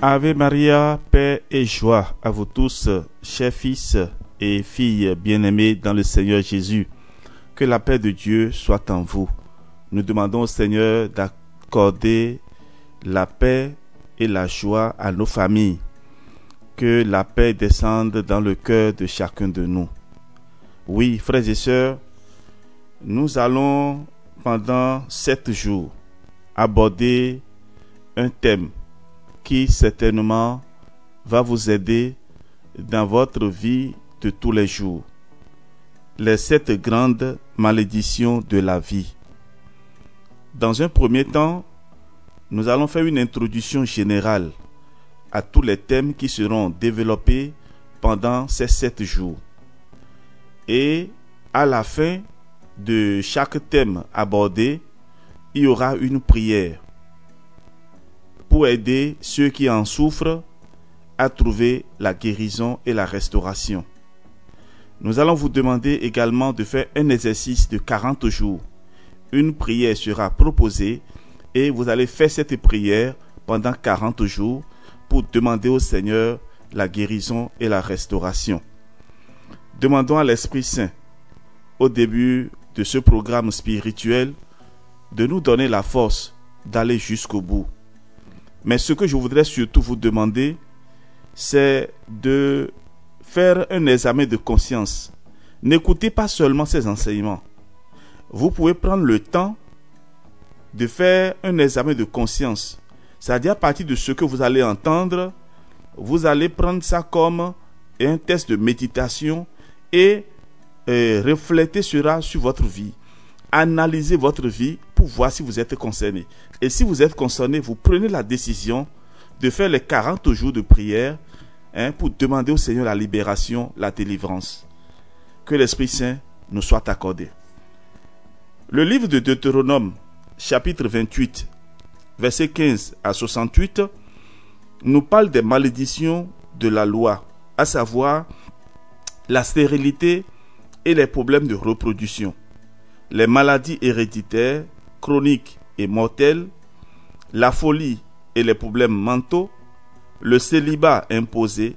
Ave Maria, paix et joie à vous tous, chers fils et filles bien-aimés dans le Seigneur Jésus. Que la paix de Dieu soit en vous. Nous demandons au Seigneur d'accorder la paix et la joie à nos familles. Que la paix descende dans le cœur de chacun de nous. Oui, frères et sœurs, nous allons pendant 7 jours aborder un thème qui certainement va vous aider dans votre vie de tous les jours. Les 7 grandes malédictions de la vie. Dans un premier temps, nous allons faire une introduction générale à tous les thèmes qui seront développés pendant ces 7 jours. Et à la fin de chaque thème abordé, il y aura une prière pour aider ceux qui en souffrent à trouver la guérison et la restauration. Nous allons vous demander également de faire un exercice de 40 jours. Une prière sera proposée et vous allez faire cette prière pendant 40 jours pour demander au Seigneur la guérison et la restauration. Demandons à l'Esprit Saint, au début de ce programme spirituel, de nous donner la force d'aller jusqu'au bout. Mais ce que je voudrais surtout vous demander, c'est de faire un examen de conscience. N'écoutez pas seulement ces enseignements. Vous pouvez prendre le temps de faire un examen de conscience. C'est-à-dire à partir de ce que vous allez entendre, vous allez prendre ça comme un test de méditation et refléter cela sur votre vie. Analysez votre vie pour voir si vous êtes concerné. Et si vous êtes concerné, vous prenez la décision de faire les 40 jours de prière pour demander au Seigneur la libération, la délivrance. Que l'Esprit Saint nous soit accordé. Le livre de Deutéronome, chapitre 28, versets 15 à 68, nous parle des malédictions de la loi, à savoir la stérilité et les problèmes de reproduction, les maladies héréditaires, chroniques et mortelles, la folie et les problèmes mentaux, le célibat imposé,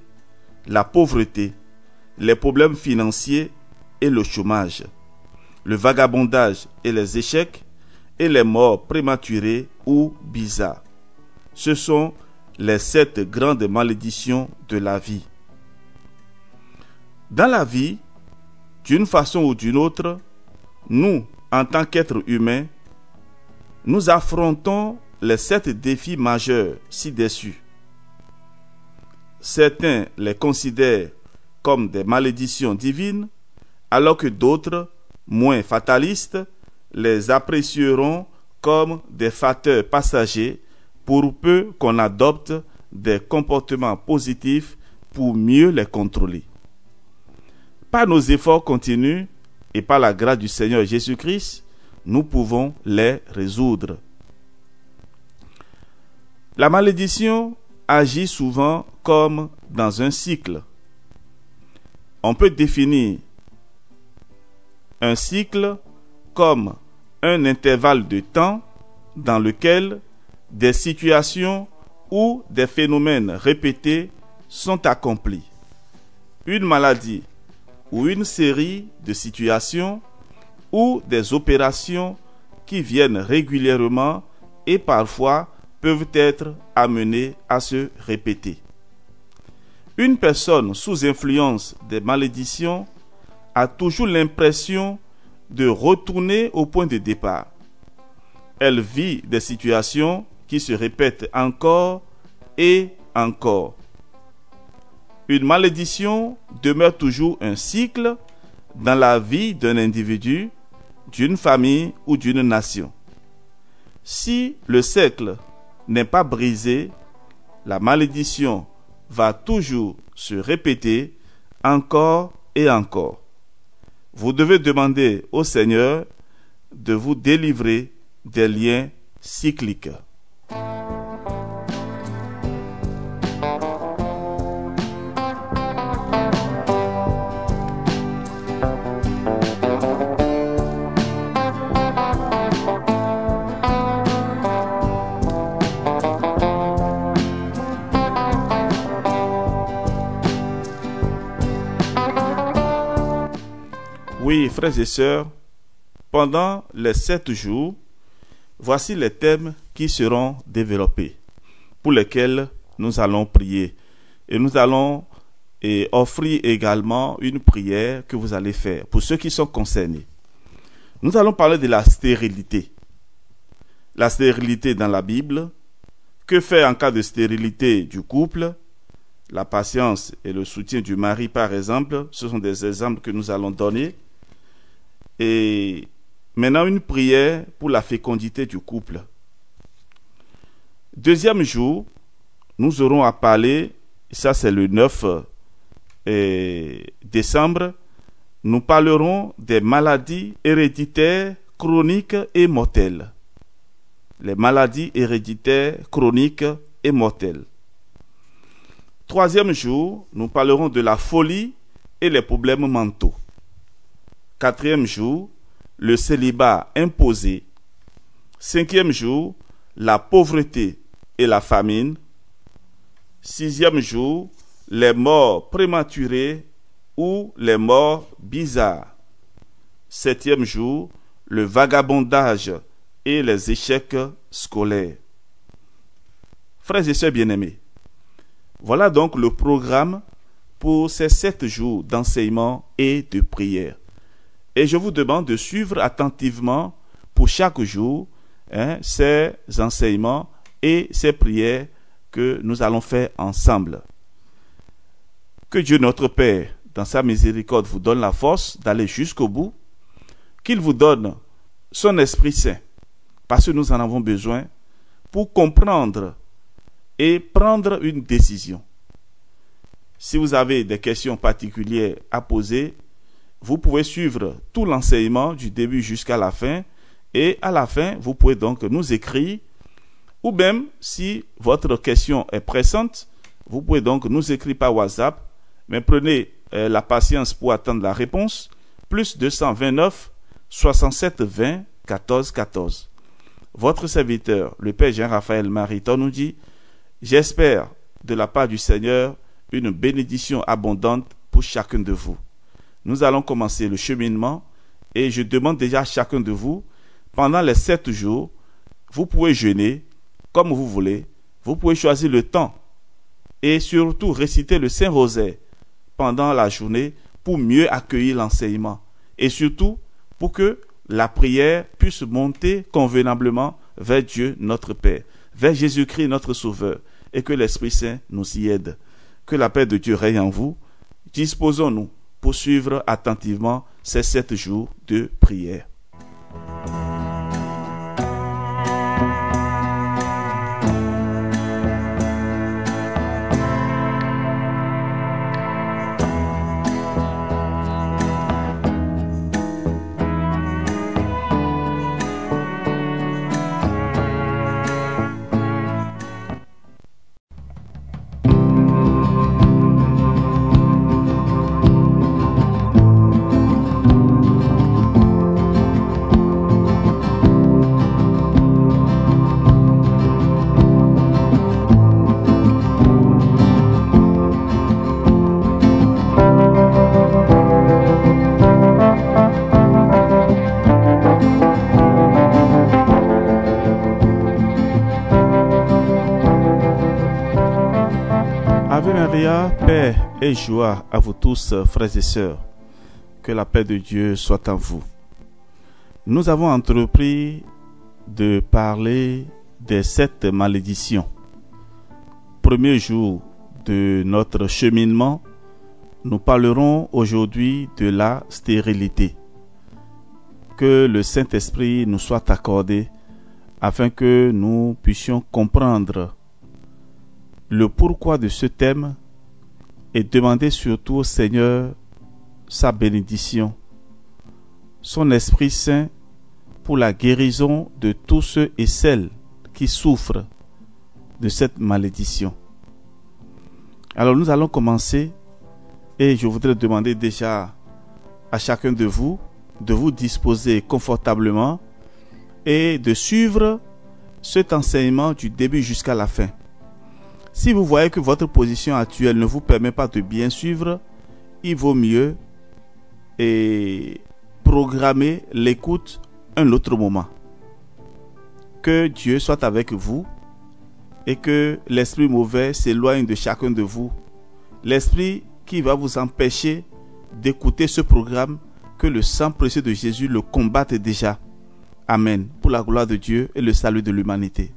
la pauvreté, les problèmes financiers et le chômage, le vagabondage et les échecs, et les morts prématurées ou bizarres. Ce sont les 7 grandes malédictions de la vie. Dans la vie, d'une façon ou d'une autre, nous, en tant qu'êtres humains, nous affrontons les 7 défis majeurs ci-dessus. Certains les considèrent comme des malédictions divines, alors que d'autres, moins fatalistes, les apprécieront comme des facteurs passagers pour peu qu'on adopte des comportements positifs pour mieux les contrôler. Par nos efforts continus et par la grâce du Seigneur Jésus-Christ, nous pouvons les résoudre. La malédiction agit souvent comme dans un cycle. On peut définir un cycle comme un intervalle de temps dans lequel des situations ou des phénomènes répétés sont accomplis. Une maladie ou une série de situations ou des opérations qui viennent régulièrement et parfois peuvent être amenées à se répéter. Une personne sous influence des malédictions a toujours l'impression de retourner au point de départ. Elle vit des situations qui se répètent encore et encore. Une malédiction demeure toujours un cycle dans la vie d'un individu, d'une famille ou d'une nation. Si le cercle n'est pas brisé, la malédiction va toujours se répéter encore et encore. vous devez demander au Seigneur de vous délivrer des liens cycliques. Oui, frères et sœurs, pendant les 7 jours, voici les thèmes qui seront développés, pour lesquels nous allons prier. Et nous allons offrir également une prière que vous allez faire pour ceux qui sont concernés. Nous allons parler de la stérilité. La stérilité dans la Bible. Que faire en cas de stérilité du couple? La patience et le soutien du mari, par exemple, ce sont des exemples que nous allons donner. Et maintenant, une prière pour la fécondité du couple. Deuxième jour, nous aurons à parler, ça c'est le 9 décembre, nous parlerons des maladies héréditaires, chroniques et mortelles. Les maladies héréditaires, chroniques et mortelles. Troisième jour, nous parlerons de la folie et les problèmes mentaux. Quatrième jour, le célibat imposé. Cinquième jour, la pauvreté et la famine. Sixième jour, les morts prématurées ou les morts bizarres. Septième jour, le vagabondage et les échecs scolaires. Frères et sœurs bien-aimés, voilà donc le programme pour ces 7 jours d'enseignement et de prière. Et je vous demande de suivre attentivement pour chaque jour ces enseignements et ces prières que nous allons faire ensemble. Que Dieu notre Père, dans sa miséricorde, vous donne la force d'aller jusqu'au bout, qu'il vous donne son Esprit Saint, parce que nous en avons besoin pour comprendre et prendre une décision. Si vous avez des questions particulières à poser, vous pouvez suivre tout l'enseignement du début jusqu'à la fin, et à la fin, vous pouvez donc nous écrire, ou même, si votre question est pressante, vous pouvez donc nous écrire par WhatsApp, mais prenez la patience pour attendre la réponse, plus 229 67 20 14 14. Votre serviteur, le Père Jean-Raphaël Mariton, nous dit: j'espère de la part du Seigneur une bénédiction abondante pour chacun de vous. Nous allons commencer le cheminement et je demande déjà à chacun de vous, pendant les 7 jours, vous pouvez jeûner comme vous voulez, vous pouvez choisir le temps et surtout réciter le Saint-Rosaire pendant la journée pour mieux accueillir l'enseignement et surtout pour que la prière puisse monter convenablement vers Dieu notre Père, vers Jésus-Christ notre Sauveur, et que l'Esprit Saint nous y aide. Que la paix de Dieu règne en vous. Disposons-nous pour suivre attentivement ces 7 jours de prière. Ave Maria, paix et joie à vous tous, frères et sœurs. Que la paix de Dieu soit en vous. Nous avons entrepris de parler des 7 malédictions. Premier jour de notre cheminement, nous parlerons aujourd'hui de la stérilité. Que le Saint-Esprit nous soit accordé afin que nous puissions comprendre le pourquoi de ce thème et demander surtout au Seigneur sa bénédiction son Esprit Saint pour la guérison de tous ceux et celles qui souffrent de cette malédiction. Alors nous allons commencer et je voudrais demander déjà à chacun de vous disposer confortablement et de suivre cet enseignement du début jusqu'à la fin. Si vous voyez que votre position actuelle ne vous permet pas de bien suivre, il vaut mieux programmer l'écoute un autre moment. Que Dieu soit avec vous et que l'esprit mauvais s'éloigne de chacun de vous. L'esprit qui va vous empêcher d'écouter ce programme, que le sang précieux de Jésus le combatte déjà. Amen. Pour la gloire de Dieu et le salut de l'humanité.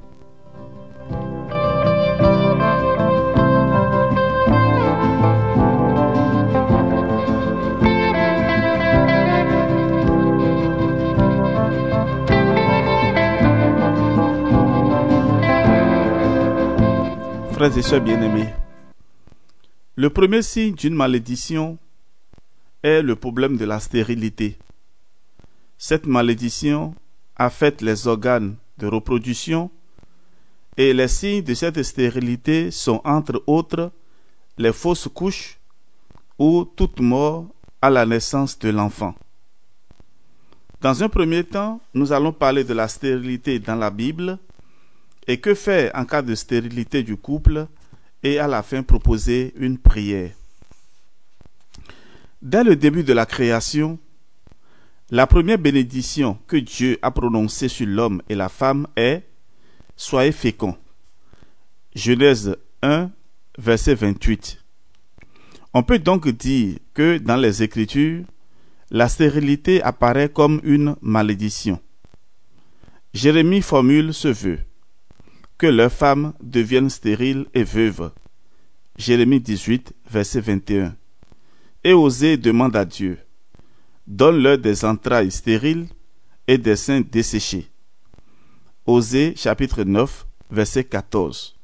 Frères et sœurs bien-aimés, le premier signe d'une malédiction est le problème de la stérilité. Cette malédiction affecte les organes de reproduction et les signes de cette stérilité sont entre autres les fausses couches ou toute mort à la naissance de l'enfant. Dans un premier temps, nous allons parler de la stérilité dans la Bible et que faire en cas de stérilité du couple et à la fin proposer une prière. Dès le début de la création, la première bénédiction que Dieu a prononcée sur l'homme et la femme est « Soyez féconds ». Genèse 1, verset 28. On peut donc dire que dans les Écritures, la stérilité apparaît comme une malédiction. Jérémie formule ce vœu: que leurs femmes deviennent stériles et veuves. Jérémie 18, verset 21. Et Osée demande à Dieu: donne-leur des entrailles stériles et des seins desséchés. Osée chapitre 9, verset 14.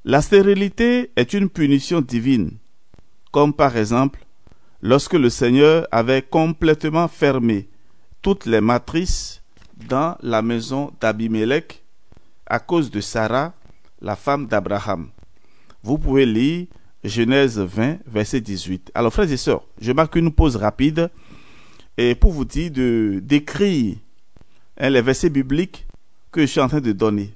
La stérilité est une punition divine, comme par exemple lorsque le Seigneur avait complètement fermé toutes les matrices dans la maison d'Abimélec à cause de Sarah, la femme d'Abraham. Vous pouvez lire Genèse 20, verset 18. Alors, frères et sœurs, je marque une pause rapide et pour vous dire d'écrire les versets bibliques que je suis en train de donner.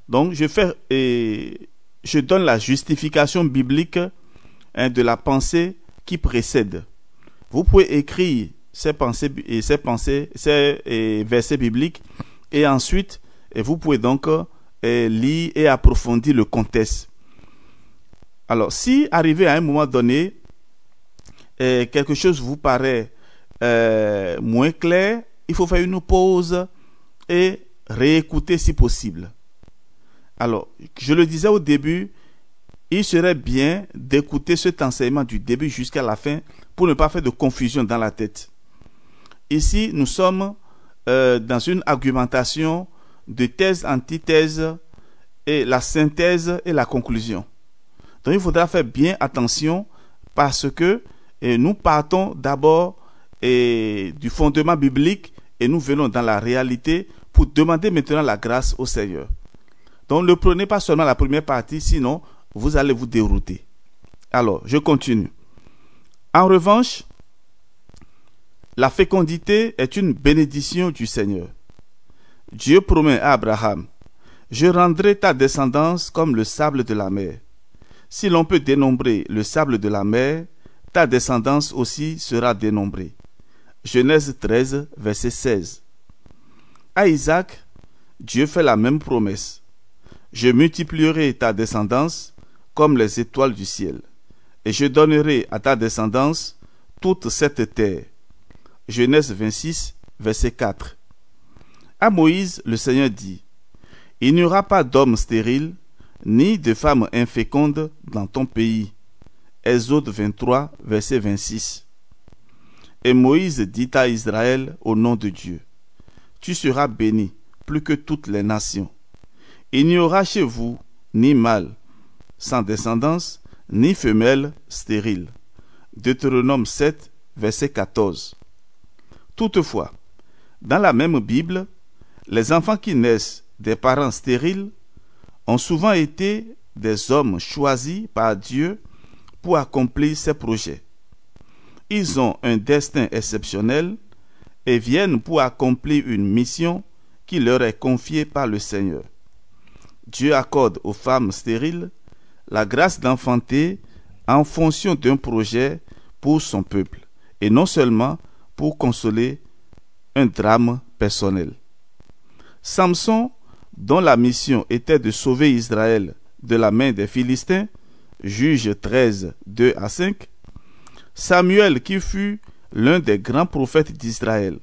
Donc, je donne la justification biblique de la pensée qui précède. Vous pouvez écrire ces versets bibliques et ensuite, vous pouvez donc lire et approfondir le contexte. Alors, si arrivé à un moment donné, quelque chose vous paraît moins clair, il faut faire une pause et réécouter si possible. Alors, je le disais au début, il serait bien d'écouter cet enseignement du début jusqu'à la fin pour ne pas faire de confusion dans la tête. Ici, nous sommes dans une argumentation de thèse, antithèse et la synthèse et la conclusion. Donc il faudra faire bien attention parce que nous partons d'abord du fondement biblique et nous venons dans la réalité pour demander maintenant la grâce au Seigneur. Donc ne prenez pas seulement la première partie, sinon vous allez vous dérouter. Alors, je continue. En revanche, la fécondité est une bénédiction du Seigneur. Dieu promet à Abraham: je rendrai ta descendance comme le sable de la mer. Si l'on peut dénombrer le sable de la mer, ta descendance aussi sera dénombrée. Genèse 13, verset 16. À Isaac, Dieu fait la même promesse: je multiplierai ta descendance comme les étoiles du ciel, et je donnerai à ta descendance toute cette terre. Genèse 26, verset 4. À Moïse, le Seigneur dit: il n'y aura pas d'homme stérile, ni de femme inféconde dans ton pays. Exode 23, verset 26. Et Moïse dit à Israël au nom de Dieu: tu seras béni plus que toutes les nations. Il n'y aura chez vous ni mâle sans descendance, ni femelle stérile. Deutéronome 7, verset 14. Toutefois, dans la même Bible, les enfants qui naissent des parents stériles ont souvent été des hommes choisis par Dieu pour accomplir ses projets. Ils ont un destin exceptionnel et viennent pour accomplir une mission qui leur est confiée par le Seigneur. Dieu accorde aux femmes stériles la grâce d'enfanter en fonction d'un projet pour son peuple, et non seulement pour consoler un drame personnel. Samson, dont la mission était de sauver Israël de la main des Philistins, Juges 13, 2 à 5, Samuel qui fut l'un des grands prophètes d'Israël,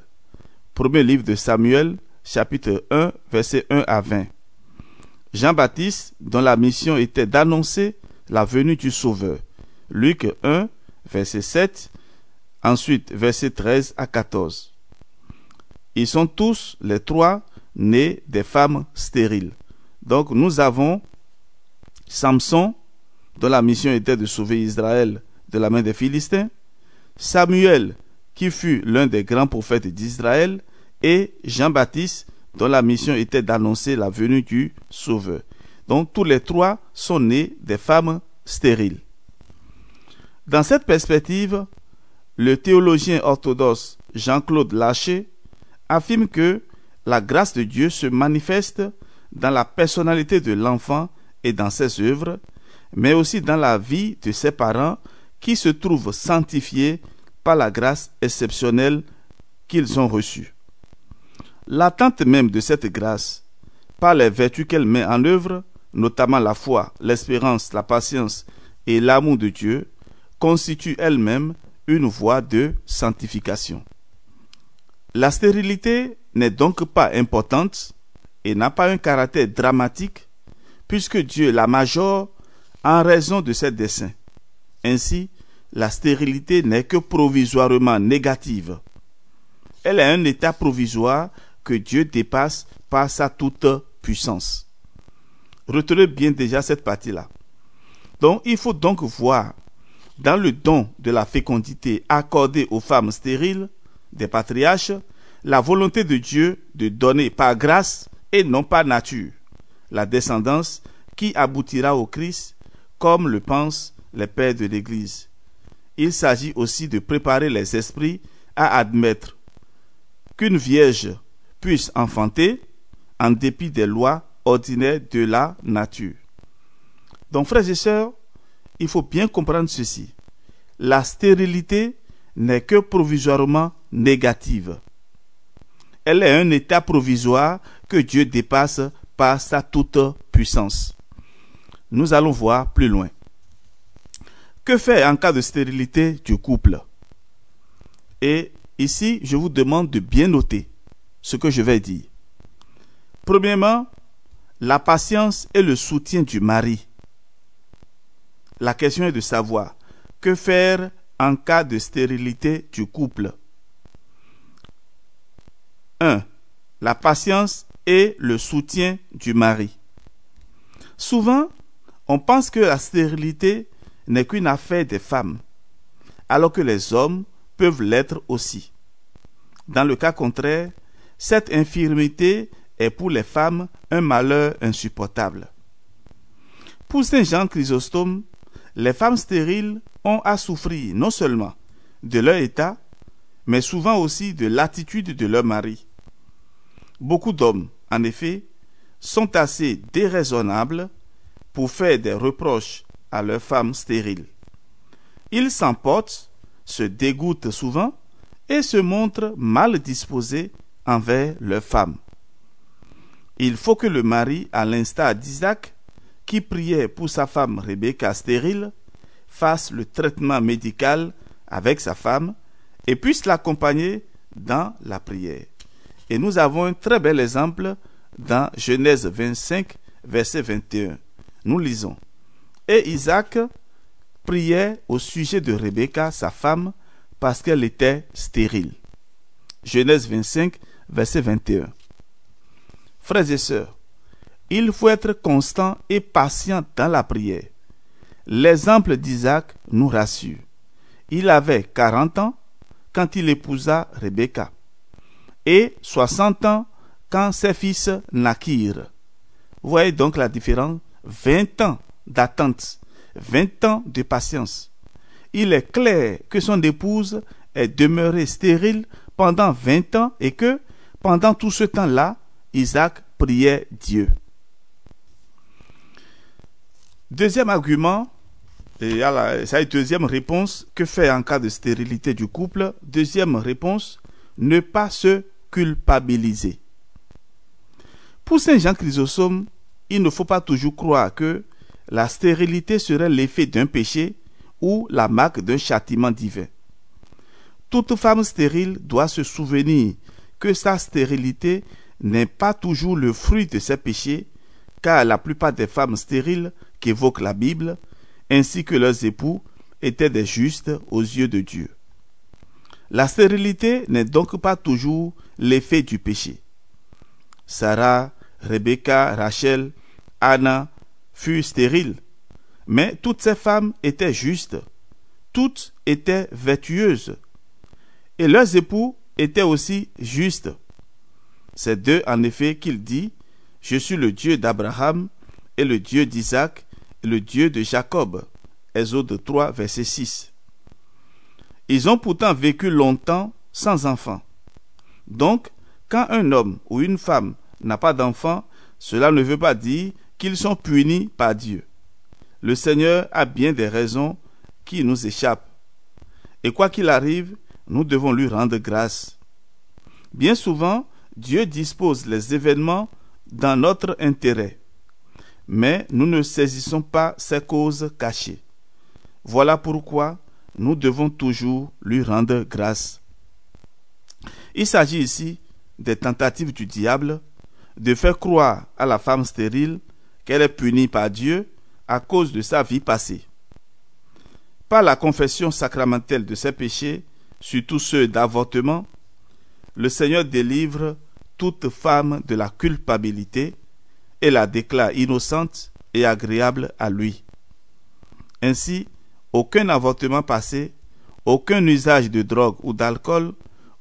premier livre de Samuel, chapitre 1, versets 1 à 20, Jean-Baptiste, dont la mission était d'annoncer la venue du Sauveur, Luc 1, verset 7, ensuite verset 13 à 14. Ils sont tous les trois nés des femmes stériles. Donc nous avons Samson, dont la mission était de sauver Israël de la main des Philistins, Samuel, qui fut l'un des grands prophètes d'Israël, et Jean-Baptiste, dont la mission était d'annoncer la venue du Sauveur. Donc tous les trois sont nés des femmes stériles. Dans cette perspective, le théologien orthodoxe Jean-Claude Laché affirme que la grâce de Dieu se manifeste dans la personnalité de l'enfant et dans ses œuvres, mais aussi dans la vie de ses parents qui se trouvent sanctifiés par la grâce exceptionnelle qu'ils ont reçue. L'attente même de cette grâce, par les vertus qu'elle met en œuvre, notamment la foi, l'espérance, la patience et l'amour de Dieu, constitue elle-même une voie de sanctification. La stérilité n'est donc pas importante et n'a pas un caractère dramatique, puisque Dieu la majore en raison de ses desseins. Ainsi, la stérilité n'est que provisoirement négative. Elle est un état provisoire que Dieu dépasse par sa toute puissance. Retenez bien déjà cette partie-là. Donc, il faut donc voir dans le don de la fécondité accordé aux femmes stériles des patriarches la volonté de Dieu de donner par grâce et non par nature la descendance qui aboutira au Christ, comme le pensent les pères de l'Église. Il s'agit aussi de préparer les esprits à admettre qu'une vierge puisse enfanter en dépit des lois ordinaires de la nature. Donc, frères et sœurs, il faut bien comprendre ceci. La stérilité n'est que provisoirement négative. Elle est un état provisoire que Dieu dépasse par sa toute puissance. Nous allons voir plus loin. Que faire en cas de stérilité du couple? Et ici, je vous demande de bien noter ce que je vais dire. Premièrement, la patience et le soutien du mari. La question est de savoir que faire en cas de stérilité du couple. 1. La patience et le soutien du mari. Souvent, on pense que la stérilité n'est qu'une affaire des femmes, alors que les hommes peuvent l'être aussi. Dans le cas contraire, cette infirmité est pour les femmes un malheur insupportable. Pour Saint Jean Chrysostome, les femmes stériles ont à souffrir non seulement de leur état, mais souvent aussi de l'attitude de leur mari. Beaucoup d'hommes, en effet, sont assez déraisonnables pour faire des reproches à leurs femmes stériles. Ils s'emportent, se dégoûtent souvent et se montrent mal disposés envers leurs femmes. Il faut que le mari, à l'instar d'Isaac, qui priait pour sa femme Rebecca stérile, fasse le traitement médical avec sa femme et puisse l'accompagner dans la prière. Et nous avons un très bel exemple dans Genèse 25, verset 21. Nous lisons. Et Isaac priait au sujet de Rebecca, sa femme, parce qu'elle était stérile. Genèse 25, verset 21. Frères et sœurs, il faut être constant et patient dans la prière. L'exemple d'Isaac nous rassure. Il avait 40 ans quand il épousa Rebecca. et 60 ans quand ses fils naquirent. Vous voyez donc la différence, 20 ans d'attente, 20 ans de patience. Il est clair que son épouse est demeurée stérile pendant 20 ans et que, pendant tout ce temps-là, Isaac priait Dieu. Deuxième argument, deuxième réponse, que faire en cas de stérilité du couple? Deuxième réponse, ne pas se culpabiliser. Pour Saint Jean Chrysostome, il ne faut pas toujours croire que la stérilité serait l'effet d'un péché ou la marque d'un châtiment divin. Toute femme stérile doit se souvenir que sa stérilité n'est pas toujours le fruit de ses péchés, car la plupart des femmes stériles qu'évoque la Bible, ainsi que leurs époux, étaient des justes aux yeux de Dieu. La stérilité n'est donc pas toujours l'effet du péché. Sarah, Rebecca, Rachel, Anna furent stériles, mais toutes ces femmes étaient justes, toutes étaient vertueuses, et leurs époux étaient aussi justes. C'est d'eux en effet qu'il dit « Je suis le Dieu d'Abraham et le Dieu d'Isaac et le Dieu de Jacob ». Exode 3, verset 6. Ils ont pourtant vécu longtemps sans enfants. Donc, quand un homme ou une femme n'a pas d'enfant, cela ne veut pas dire qu'ils sont punis par Dieu. Le Seigneur a bien des raisons qui nous échappent. Et quoi qu'il arrive, nous devons lui rendre grâce. Bien souvent, Dieu dispose les événements dans notre intérêt, mais nous ne saisissons pas ces causes cachées. Voilà pourquoi nous devons toujours lui rendre grâce. Il s'agit ici des tentatives du diable de faire croire à la femme stérile qu'elle est punie par Dieu à cause de sa vie passée. Par la confession sacramentelle de ses péchés, surtout ceux d'avortement, le Seigneur délivre toute femme de la culpabilité et la déclare innocente et agréable à lui. Ainsi, aucun avortement passé, aucun usage de drogue ou d'alcool,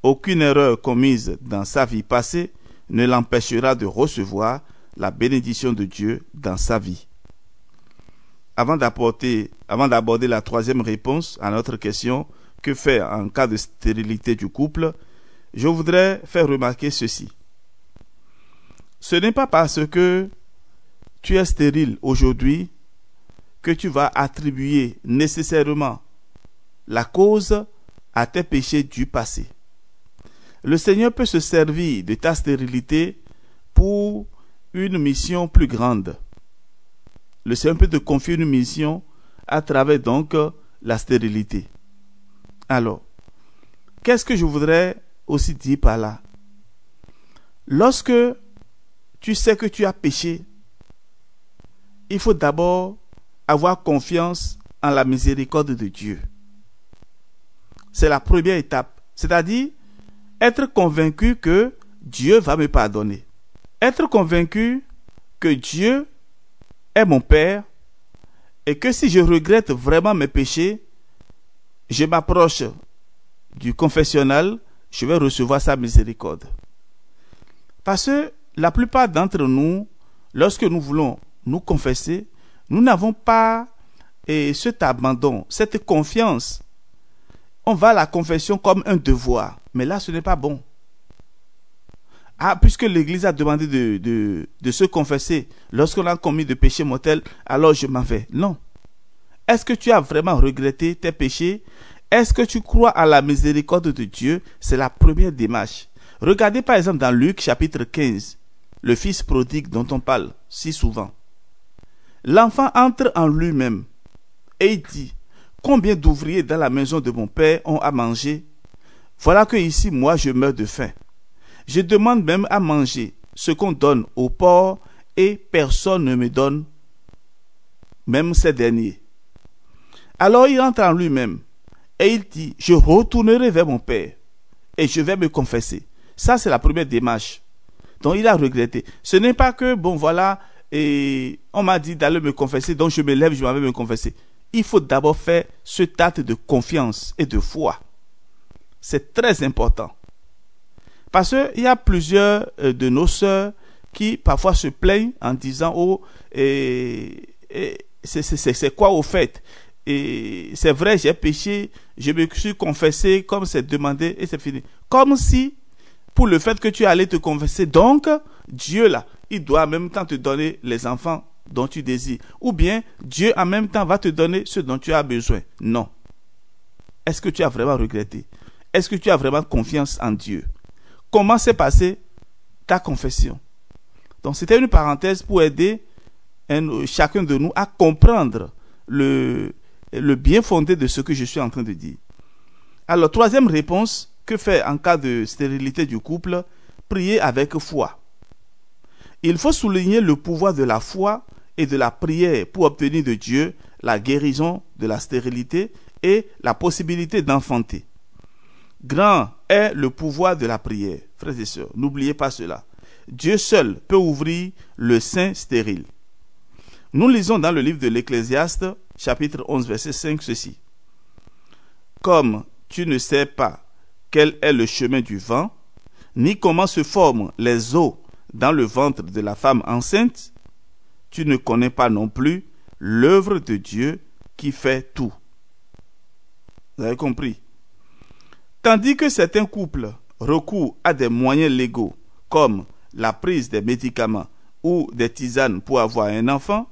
aucune erreur commise dans sa vie passée ne l'empêchera de recevoir la bénédiction de Dieu dans sa vie. Avant d'aborder la troisième réponse à notre question, que faire en cas de stérilité du couple, je voudrais faire remarquer ceci. Ce n'est pas parce que tu es stérile aujourd'hui que tu vas attribuer nécessairement la cause à tes péchés du passé. Le Seigneur peut se servir de ta stérilité pour une mission plus grande. Le Seigneur peut te confier une mission à travers donc la stérilité. Alors, qu'est-ce que je voudrais aussi dire par là? Lorsque tu sais que tu as péché, il faut d'abord avoir confiance en la miséricorde de Dieu. C'est la première étape. C'est-à-dire, être convaincu que Dieu va me pardonner. Être convaincu que Dieu est mon Père et que si je regrette vraiment mes péchés, je m'approche du confessionnal, je vais recevoir sa miséricorde. Parce que la plupart d'entre nous, lorsque nous voulons nous confesser, nous n'avons pas cet abandon, cette confiance. On va à la confession comme un devoir, mais là ce n'est pas bon. Ah, puisque l'Église a demandé de se confesser lorsqu'on a commis de péchés mortels, alors je m'en vais. Non. Est-ce que tu as vraiment regretté tes péchés? Est-ce que tu crois à la miséricorde de Dieu? C'est la première démarche. Regardez par exemple dans Luc chapitre 15, le fils prodigue dont on parle si souvent. L'enfant entre en lui-même et il dit: combien d'ouvriers dans la maison de mon père ont à manger? Voilà que ici, moi, je meurs de faim. Je demande même à manger ce qu'on donne aux porcs et personne ne me donne, même ces derniers. Alors il entre en lui-même et il dit: je retournerai vers mon père et je vais me confesser. Ça, c'est la première démarche. Donc il a regretté. Ce n'est pas que, bon voilà, et on m'a dit d'aller me confesser, donc je me lève, je m'en vais me confesser. Il faut d'abord faire cet acte de confiance et de foi. C'est très important. Parce qu'il y a plusieurs de nos sœurs qui parfois se plaignent en disant « Oh, c'est quoi au fait? Et c'est vrai, j'ai péché, je me suis confessé comme c'est demandé et c'est fini. » Comme si, pour le fait que tu allais te confesser, donc, Dieu là, il doit en même temps te donner les enfants dont tu désires. Ou bien, Dieu en même temps va te donner ce dont tu as besoin. Non. Est-ce que tu as vraiment regretté? Est-ce que tu as vraiment confiance en Dieu? Comment s'est passée ta confession? Donc, c'était une parenthèse pour aider chacun de nous à comprendre le bien fondé de ce que je suis en train de dire. Alors, troisième réponse, que faire en cas de stérilité du couple? Prier avec foi. Il faut souligner le pouvoir de la foi et de la prière pour obtenir de Dieu la guérison de la stérilité et la possibilité d'enfanter. Grand est le pouvoir de la prière. Frères et sœurs, n'oubliez pas cela. Dieu seul peut ouvrir le sein stérile. Nous lisons dans le livre de l'Ecclésiaste, chapitre 11, verset 5, ceci. Comme tu ne sais pas quel est le chemin du vent, ni comment se forment les os dans le ventre de la femme enceinte, tu ne connais pas non plus l'œuvre de Dieu qui fait tout. Vous avez compris? Tandis que certains couples recourent à des moyens légaux, comme la prise des médicaments ou des tisanes pour avoir un enfant,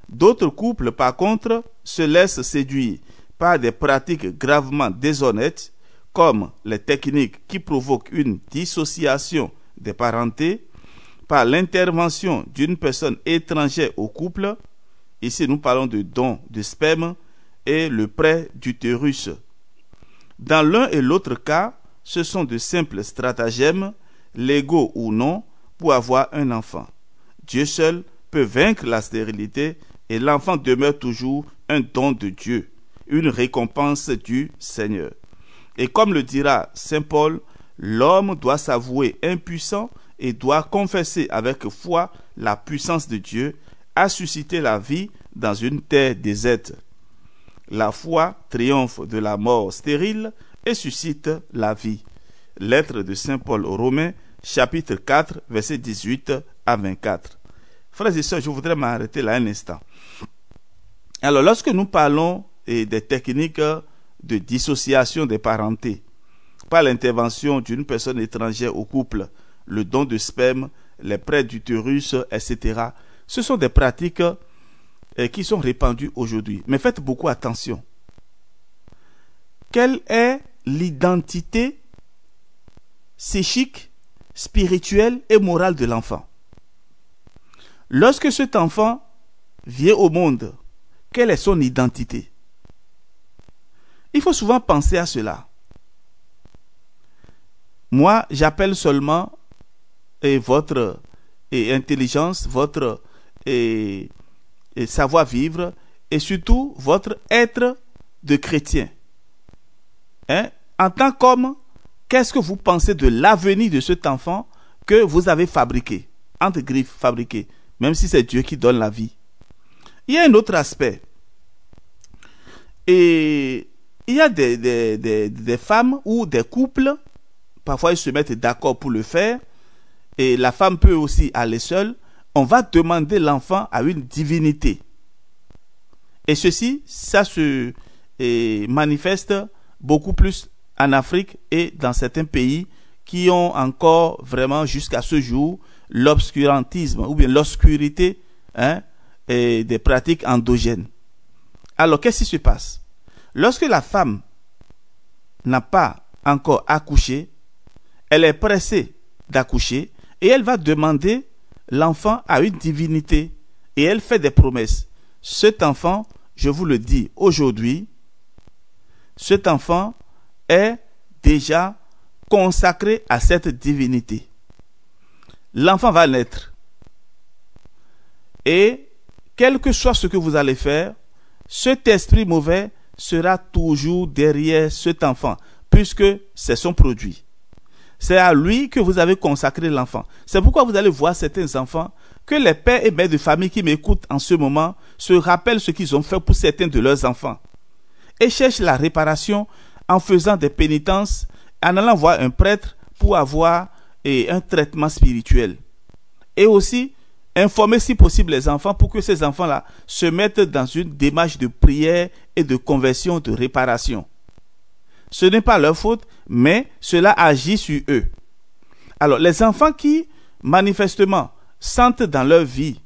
d'autres couples, par contre, se laissent séduire par des pratiques gravement déshonnêtes, comme les techniques qui provoquent une dissociation des parentés, par l'intervention d'une personne étrangère au couple. Ici, nous parlons de don de sperme et le prêt d'utérus. Dans l'un et l'autre cas, ce sont de simples stratagèmes, légaux ou non, pour avoir un enfant. Dieu seul peut vaincre la stérilité et l'enfant demeure toujours un don de Dieu, une récompense du Seigneur. Et comme le dira saint Paul, l'homme doit s'avouer impuissant et doit confesser avec foi la puissance de Dieu à susciter la vie dans une terre déserte. La foi triomphe de la mort stérile et suscite la vie. Lettre de saint Paul aux Romains, chapitre 4, versets 18 à 24. Frères et sœurs, je voudrais m'arrêter là un instant. Alors, lorsque nous parlons des techniques de dissociation des parentés par l'intervention d'une personne étrangère au couple, le don de sperme, les prêts d'utérus, etc., ce sont des pratiques qui sont répandues aujourd'hui. Mais faites beaucoup attention. Quelle est l'identité psychique, spirituelle et morale de l'enfant? Lorsque cet enfant vient au monde, quelle est son identité? Il faut souvent penser à cela. Moi, j'appelle seulement votre intelligence, votre savoir-vivre et surtout votre être de chrétien. En tant qu'homme, qu'est-ce que vous pensez de l'avenir de cet enfant que vous avez fabriqué, entre griffes fabriqué, même si c'est Dieu qui donne la vie? Il y a un autre aspect. Et il y a des femmes ou des couples, parfois ils se mettent d'accord pour le faire, et la femme peut aussi aller seule. On va demander l'enfant à une divinité. Et ceci, ça se manifeste beaucoup plus en Afrique et dans certains pays qui ont encore vraiment jusqu'à ce jour l'obscurantisme ou bien l'obscurité et des pratiques endogènes. Alors, qu'est-ce qui se passe? Lorsque la femme n'a pas encore accouché, elle est pressée d'accoucher et elle va demander l'enfant à une divinité et elle fait des promesses. Cet enfant, je vous le dis aujourd'hui, cet enfant est déjà consacré à cette divinité. L'enfant va naître. Et quel que soit ce que vous allez faire, cet esprit mauvais sera toujours derrière cet enfant, puisque c'est son produit. C'est à lui que vous avez consacré l'enfant. C'est pourquoi vous allez voir certains enfants que les pères et mères de famille qui m'écoutent en ce moment se rappellent ce qu'ils ont fait pour certains de leurs enfants et cherchent la réparation en faisant des pénitences, en allant voir un prêtre pour avoir et un traitement spirituel. Et aussi, informer si possible les enfants pour que ces enfants-là se mettent dans une démarche de prière et de conversion, de réparation. Ce n'est pas leur faute, mais cela agit sur eux. Alors, les enfants qui, manifestement, sentent dans leur vie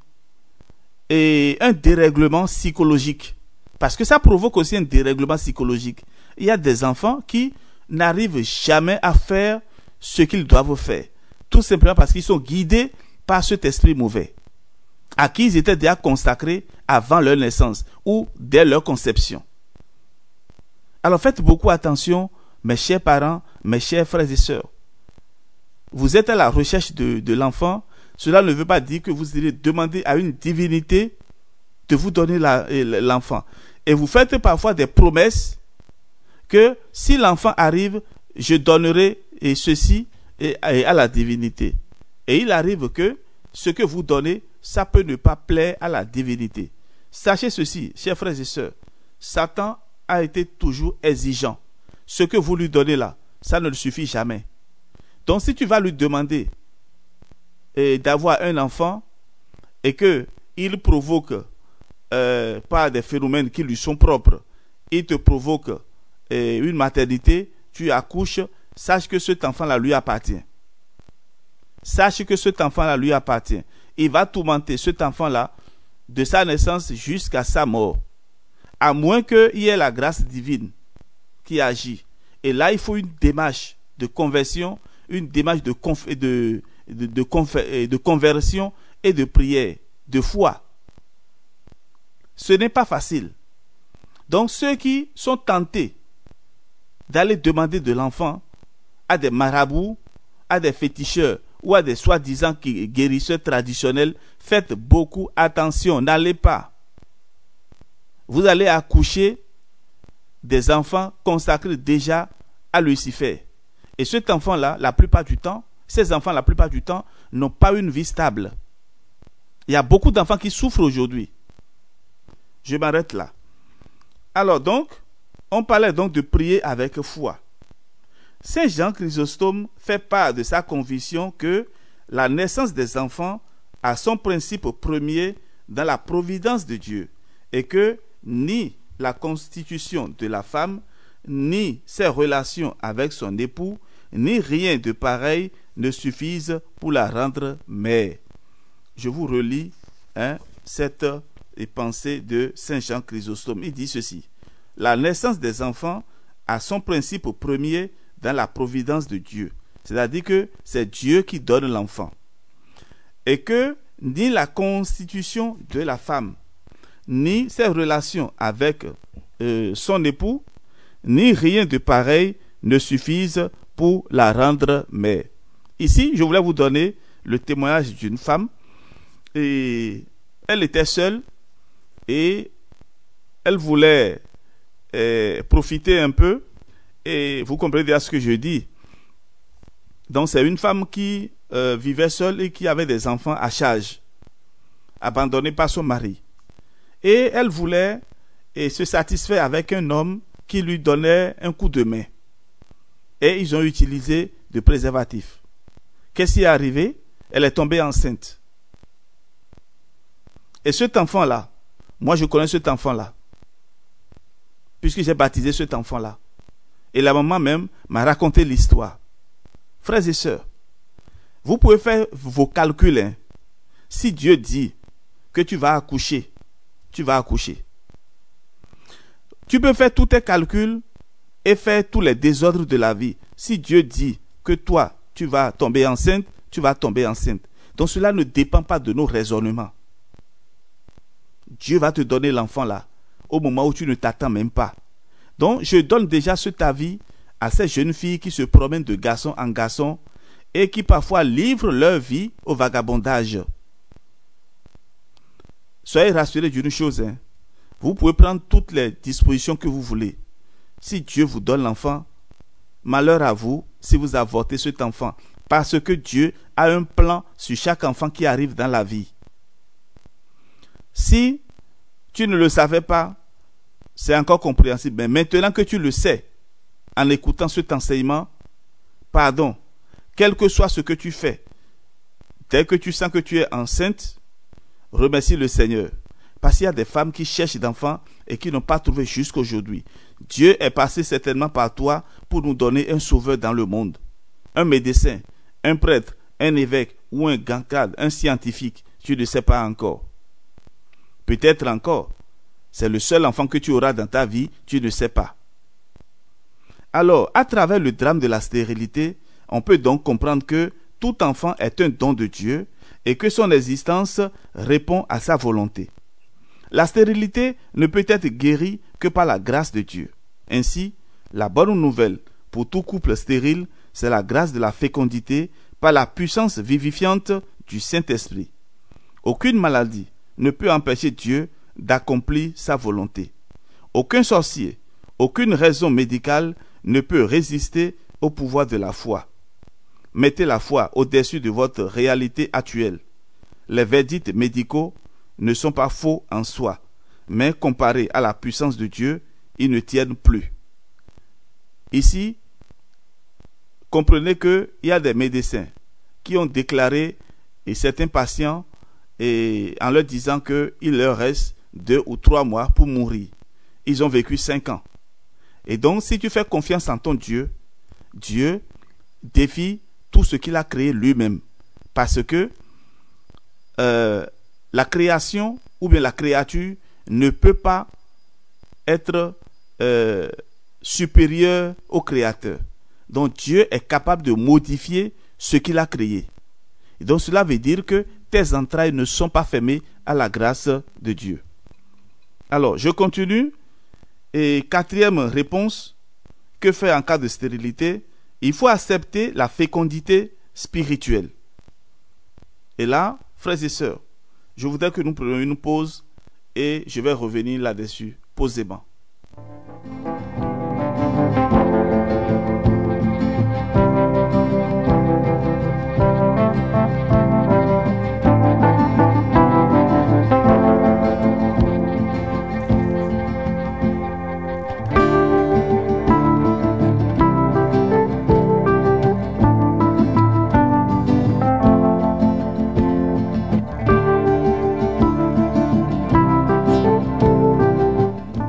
un dérèglement psychologique, parce que ça provoque aussi un dérèglement psychologique. Il y a des enfants qui n'arrivent jamais à faire ce qu'ils doivent faire, tout simplement parce qu'ils sont guidés par cet esprit mauvais, à qui ils étaient déjà consacrés avant leur naissance ou dès leur conception. Alors faites beaucoup attention, mes chers parents, mes chers frères et sœurs. Vous êtes à la recherche de l'enfant. Cela ne veut pas dire que vous irez demander à une divinité de vous donner l'enfant. Et vous faites parfois des promesses que si l'enfant arrive, je donnerai ceci à la divinité. Et il arrive que ce que vous donnez, ça peut ne pas plaire à la divinité. Sachez ceci, chers frères et sœurs, Satan a été toujours exigeant. Ce que vous lui donnez là, ça ne le suffit jamais. Donc si tu vas lui demander d'avoir un enfant et qu'il provoque par des phénomènes qui lui sont propres, il te provoque une maternité, tu accouches, sache que cet enfant-là lui appartient. Sache que cet enfant-là lui appartient. Il va tourmenter cet enfant-là de sa naissance jusqu'à sa mort. À moins qu'il y ait la grâce divine qui agit. Et là, il faut une démarche de conversion, une démarche de conversion et de prière, de foi. Ce n'est pas facile. Donc, ceux qui sont tentés d'aller demander de l'enfant à des marabouts, à des féticheurs ou à des soi-disant guérisseurs traditionnels, faites beaucoup attention, n'allez pas. Vous allez accoucher des enfants consacrés déjà à Lucifer. Et cet enfant-là, la plupart du temps, ces enfants, la plupart du temps, n'ont pas une vie stable. Il y a beaucoup d'enfants qui souffrent aujourd'hui. Je m'arrête là. Alors donc, on parlait donc de prier avec foi. Saint Jean Chrysostome fait part de sa conviction que la naissance des enfants a son principe premier dans la providence de Dieu et que ni la constitution de la femme, ni ses relations avec son époux, ni rien de pareil ne suffisent pour la rendre mère. Je vous relis cette pensée de Saint Jean Chrysostome. Il dit ceci: la naissance des enfants a son principe premier dans la providence de Dieu. C'est-à-dire que c'est Dieu qui donne l'enfant. Et que ni la constitution de la femme, ni ses relations avec son époux, ni rien de pareil ne suffisent pour la rendre mère. Ici, je voulais vous donner le témoignage d'une femme. Et elle était seule et elle voulait profiter un peu. Et vous comprenez déjà ce que je dis. Donc c'est une femme qui vivait seule et qui avait des enfants à charge, abandonnés par son mari. Et elle voulait se satisfaire avec un homme qui lui donnait un coup de main. Et ils ont utilisé de préservatifs. Qu'est-ce qui est arrivé? Elle est tombée enceinte. Et cet enfant-là, moi je connais cet enfant-là, puisque j'ai baptisé cet enfant-là. Et la maman même m'a raconté l'histoire. Frères et sœurs, vous pouvez faire vos calculs. Si Dieu dit que tu vas accoucher, tu vas accoucher. Tu peux faire tous tes calculs et faire tous les désordres de la vie. Si Dieu dit que toi, tu vas tomber enceinte, tu vas tomber enceinte. Donc cela ne dépend pas de nos raisonnements. Dieu va te donner l'enfant là, au moment où tu ne t'attends même pas. Donc je donne déjà cet avis à ces jeunes filles qui se promènent de garçon en garçon et qui parfois livrent leur vie au vagabondage. Soyez rassurés d'une chose, vous pouvez prendre toutes les dispositions que vous voulez. Si Dieu vous donne l'enfant, malheur à vous si vous avortez cet enfant, parce que Dieu a un plan sur chaque enfant qui arrive dans la vie. Si tu ne le savais pas, c'est encore compréhensible. Mais maintenant que tu le sais, en écoutant cet enseignement, pardon, quel que soit ce que tu fais, dès que tu sens que tu es enceinte, remercie le Seigneur. Parce qu'il y a des femmes qui cherchent d'enfants et qui n'ont pas trouvé jusqu'à aujourd'hui. Dieu est passé certainement par toi pour nous donner un sauveur dans le monde. Un médecin, un prêtre, un évêque ou un gancade, un scientifique, tu ne sais pas encore. Peut-être encore, c'est le seul enfant que tu auras dans ta vie, tu ne sais pas. Alors, à travers le drame de la stérilité, on peut donc comprendre que tout enfant est un don de Dieu et que son existence répond à sa volonté. La stérilité ne peut être guérie que par la grâce de Dieu. Ainsi, la bonne nouvelle pour tout couple stérile, c'est la grâce de la fécondité par la puissance vivifiante du Saint-Esprit. Aucune maladie ne peut empêcher Dieu d'accomplir sa volonté. Aucun sorcier, aucune raison médicale ne peut résister au pouvoir de la foi. Mettez la foi au-dessus de votre réalité actuelle. Les verdicts médicaux ne sont pas faux en soi, mais comparés à la puissance de Dieu, ils ne tiennent plus. Ici, comprenez qu'il y a des médecins qui ont déclaré et certains patients en leur disant qu'il leur reste 2 ou 3 mois pour mourir. Ils ont vécu 5 ans. Et donc, si tu fais confiance en ton Dieu, Dieu défie tout ce qu'il a créé lui-même. Parce que la création ou bien la créature ne peut pas être supérieure au Créateur. Donc Dieu est capable de modifier ce qu'il a créé. Et donc cela veut dire que tes entrailles ne sont pas fermées à la grâce de Dieu. Alors, je continue. Et 4e réponse, que faire en cas de stérilité? Il faut accepter la fécondité spirituelle. Et là, frères et sœurs, je voudrais que nous prenions une pause et je vais revenir là-dessus posément.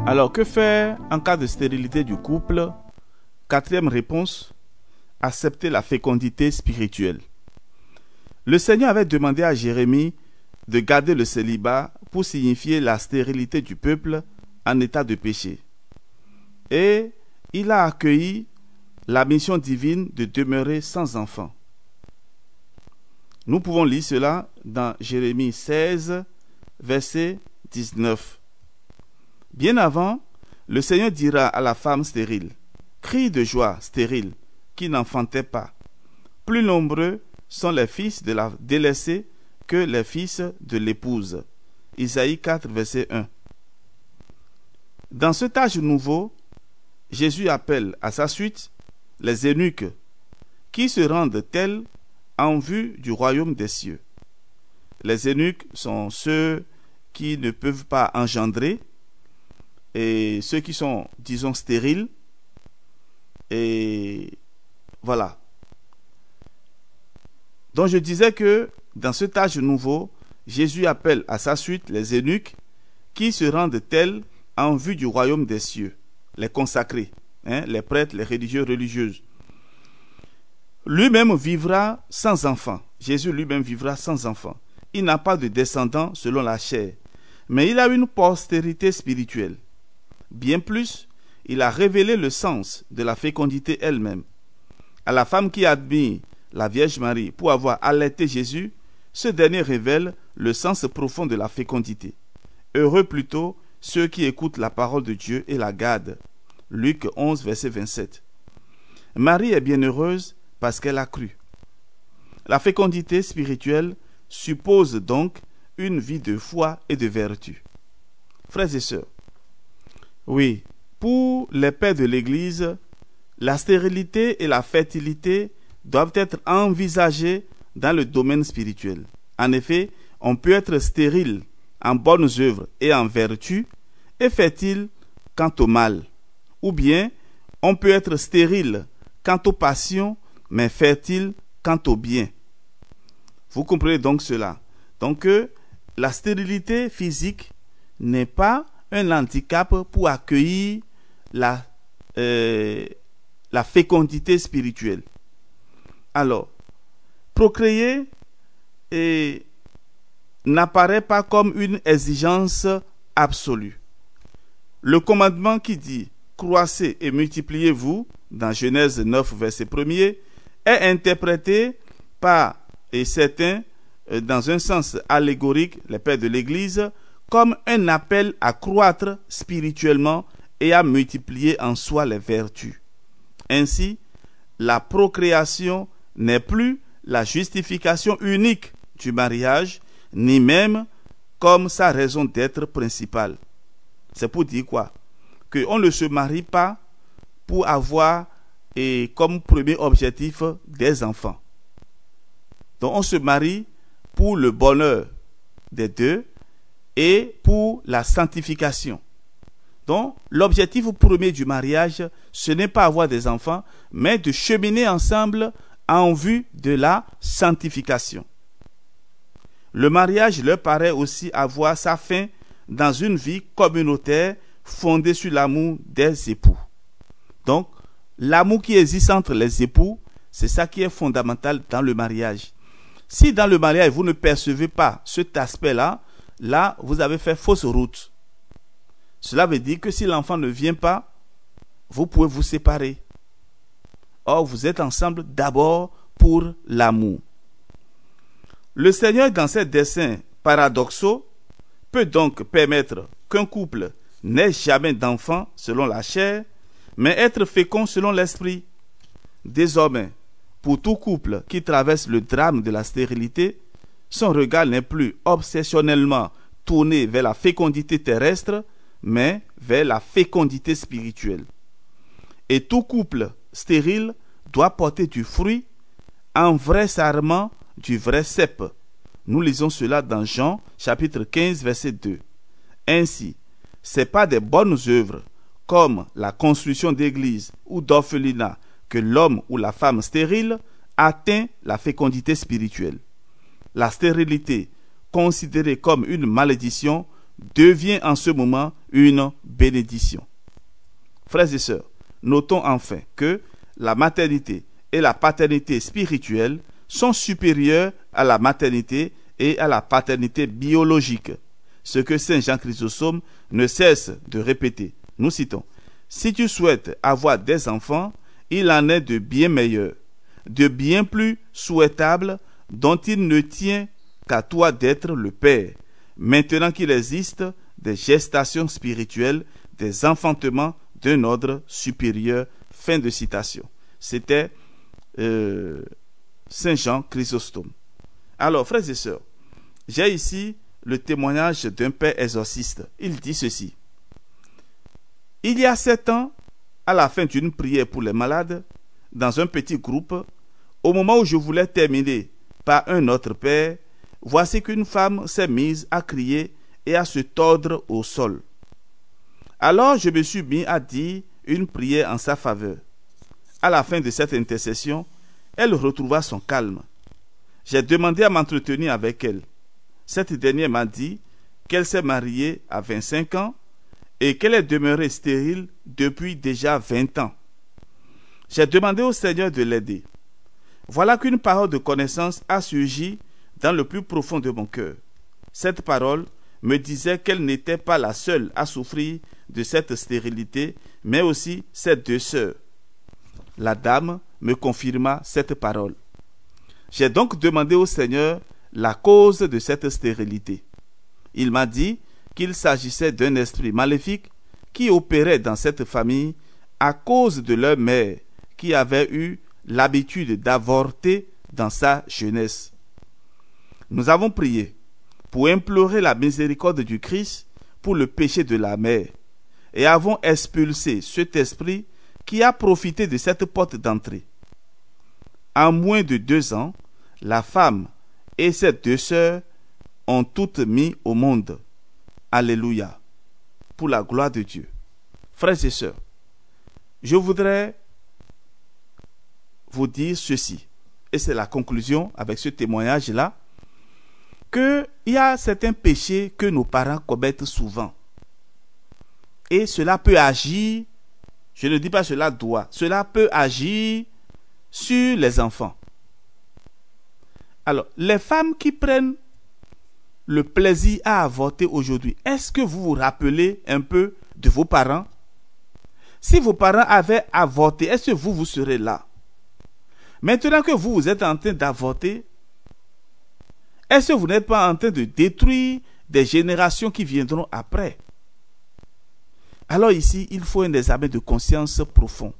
Alors, que faire en cas de stérilité du couple? 4e réponse, accepter la fécondité spirituelle. Le Seigneur avait demandé à Jérémie de garder le célibat pour signifier la stérilité du peuple en état de péché. Et il a accueilli la mission divine de demeurer sans enfant. Nous pouvons lire cela dans Jérémie 16, verset 19. Bien avant, le Seigneur dira à la femme stérile, « Crie de joie, stérile, qui n'enfantait pas. Plus nombreux sont les fils de la délaissée que les fils de l'épouse. » Isaïe 4, verset 1. Dans cet âge nouveau, Jésus appelle à sa suite les eunuques qui se rendent tels en vue du royaume des cieux. Les eunuques sont ceux qui ne peuvent pas engendrer, et ceux qui sont, disons, stériles. Et voilà. Donc je disais que dans cet âge nouveau, Jésus appelle à sa suite les eunuques qui se rendent tels en vue du royaume des cieux, les consacrés, les prêtres, les religieux, religieuses. Lui-même vivra sans enfant. Jésus lui-même vivra sans enfant. Il n'a pas de descendants selon la chair, mais il a une postérité spirituelle. Bien plus, il a révélé le sens de la fécondité elle-même. À la femme qui admire la Vierge Marie pour avoir allaité Jésus, ce dernier révèle le sens profond de la fécondité. Heureux plutôt ceux qui écoutent la parole de Dieu et la gardent. Luc 11, verset 27. Marie est bienheureuse parce qu'elle a cru. La fécondité spirituelle suppose donc une vie de foi et de vertu. Frères et sœurs, oui, pour les pères de l'Église, la stérilité et la fertilité doivent être envisagées dans le domaine spirituel. En effet, on peut être stérile en bonnes œuvres et en vertu et fertile quant au mal. Ou bien, on peut être stérile quant aux passions, mais fertile quant au bien. Vous comprenez donc cela. Donc, la stérilité physique n'est pas un handicap pour accueillir la fécondité spirituelle. Alors, procréer n'apparaît pas comme une exigence absolue. Le commandement qui dit « croissez et multipliez-vous » dans Genèse 9, verset 1er, est interprété par certains, dans un sens allégorique, les pères de l'Église, comme un appel à croître spirituellement et à multiplier en soi les vertus. Ainsi, la procréation n'est plus la justification unique du mariage, ni même comme sa raison d'être principale. C'est pour dire quoi? Qu'on ne se marie pas pour avoir comme premier objectif des enfants. Donc on se marie pour le bonheur des deux et pour la sanctification. Donc l'objectif premier du mariage, ce n'est pas avoir des enfants, mais de cheminer ensemble en vue de la sanctification. Le mariage leur paraît aussi avoir sa fin dans une vie communautaire fondée sur l'amour des époux. Donc, l'amour qui existe entre les époux, c'est ça qui est fondamental dans le mariage. Si dans le mariage, vous ne percevez pas cet aspect-là, là, vous avez fait fausse route. Cela veut dire que si l'enfant ne vient pas, vous pouvez vous séparer. Or, vous êtes ensemble d'abord pour l'amour. Le Seigneur, dans ses desseins paradoxaux, peut donc permettre qu'un couple n'ait jamais d'enfant selon la chair, mais être fécond selon l'esprit. Désormais, pour tout couple qui traverse le drame de la stérilité, son regard n'est plus obsessionnellement tourné vers la fécondité terrestre, mais vers la fécondité spirituelle. Et tout couple stérile doit porter du fruit en vrai sarment du vrai cep. Nous lisons cela dans Jean chapitre 15 verset 2. Ainsi, c'est pas des bonnes œuvres comme la construction d'églises ou d'orphelinats que l'homme ou la femme stérile atteint la fécondité spirituelle. La stérilité, considérée comme une malédiction, devient en ce moment une bénédiction. Frères et sœurs, notons enfin que la maternité et la paternité spirituelle sont supérieures à la maternité et à la paternité biologique, ce que Saint Jean Chrysostome ne cesse de répéter. Nous citons: si tu souhaites avoir des enfants, il en est de bien meilleurs, de bien plus souhaitables, dont il ne tient qu'à toi d'être le père, maintenant qu'il existe des gestations spirituelles, des enfantements d'un ordre supérieur. Fin de citation. C'était Saint Jean Chrysostome. Alors, frères et sœurs, j'ai ici le témoignage d'un père exorciste. Il dit ceci: il y a 7 ans, à la fin d'une prière pour les malades, dans un petit groupe, au moment où je voulais terminer par un autre père, voici qu'une femme s'est mise à crier et à se tordre au sol. Alors je me suis mis à dire une prière en sa faveur. À la fin de cette intercession, elle retrouva son calme. J'ai demandé à m'entretenir avec elle. Cette dernière m'a dit qu'elle s'est mariée à 25 ans et qu'elle est demeurée stérile depuis déjà 20 ans. J'ai demandé au Seigneur de l'aider. Voilà qu'une parole de connaissance a surgi dans le plus profond de mon cœur. Cette parole me disait qu'elle n'était pas la seule à souffrir de cette stérilité, mais aussi ses 2 sœurs. La dame me confirma cette parole. J'ai donc demandé au Seigneur la cause de cette stérilité. Il m'a dit qu'il s'agissait d'un esprit maléfique qui opérait dans cette famille à cause de leur mère qui avait eu l'habitude d'avorter dans sa jeunesse. Nous avons prié pour implorer la miséricorde du Christ pour le péché de la mère et avons expulsé cet esprit qui a profité de cette porte d'entrée. En moins de 2 ans, la femme et ses 2 sœurs ont toutes mis au monde. Alléluia, pour la gloire de Dieu. Frères et sœurs, je voudrais vous dire ceci. et c'est la conclusion avec ce témoignage-là, qu'il y a certains péchés que nos parents commettent souvent. Et cela peut agir, je ne dis pas cela doit, cela peut agir sur les enfants. Alors, les femmes qui prennent le plaisir à avorter aujourd'hui, est-ce que vous vous rappelez un peu de vos parents? Si vos parents avaient avorté, est-ce que vous serez là? Maintenant que vous êtes en train d'avorter, est-ce que vous n'êtes pas en train de détruire des générations qui viendront après? Alors ici, il faut un examen de conscience profond.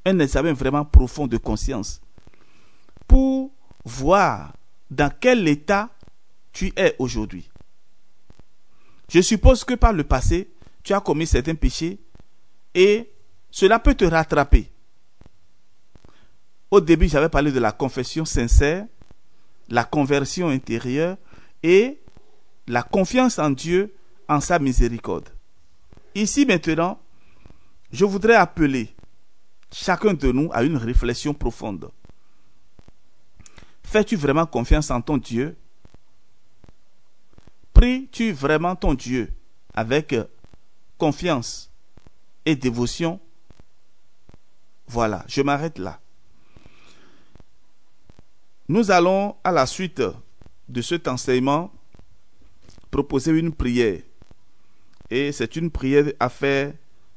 Un examen vraiment profond de conscience. Pour voir dans quel état tu es aujourd'hui. Je suppose que par le passé, tu as commis certains péchés et cela peut te rattraper. Au début, j'avais parlé de la confession sincère, la conversion intérieure et la confiance en Dieu, en sa miséricorde. Ici maintenant, je voudrais appeler chacun de nous à une réflexion profonde. Fais-tu vraiment confiance en ton Dieu? Pries-tu vraiment ton Dieu avec confiance et dévotion? Voilà, je m'arrête là. Nous allons, à la suite de cet enseignement, proposer une prière. Et c'est une prière à faire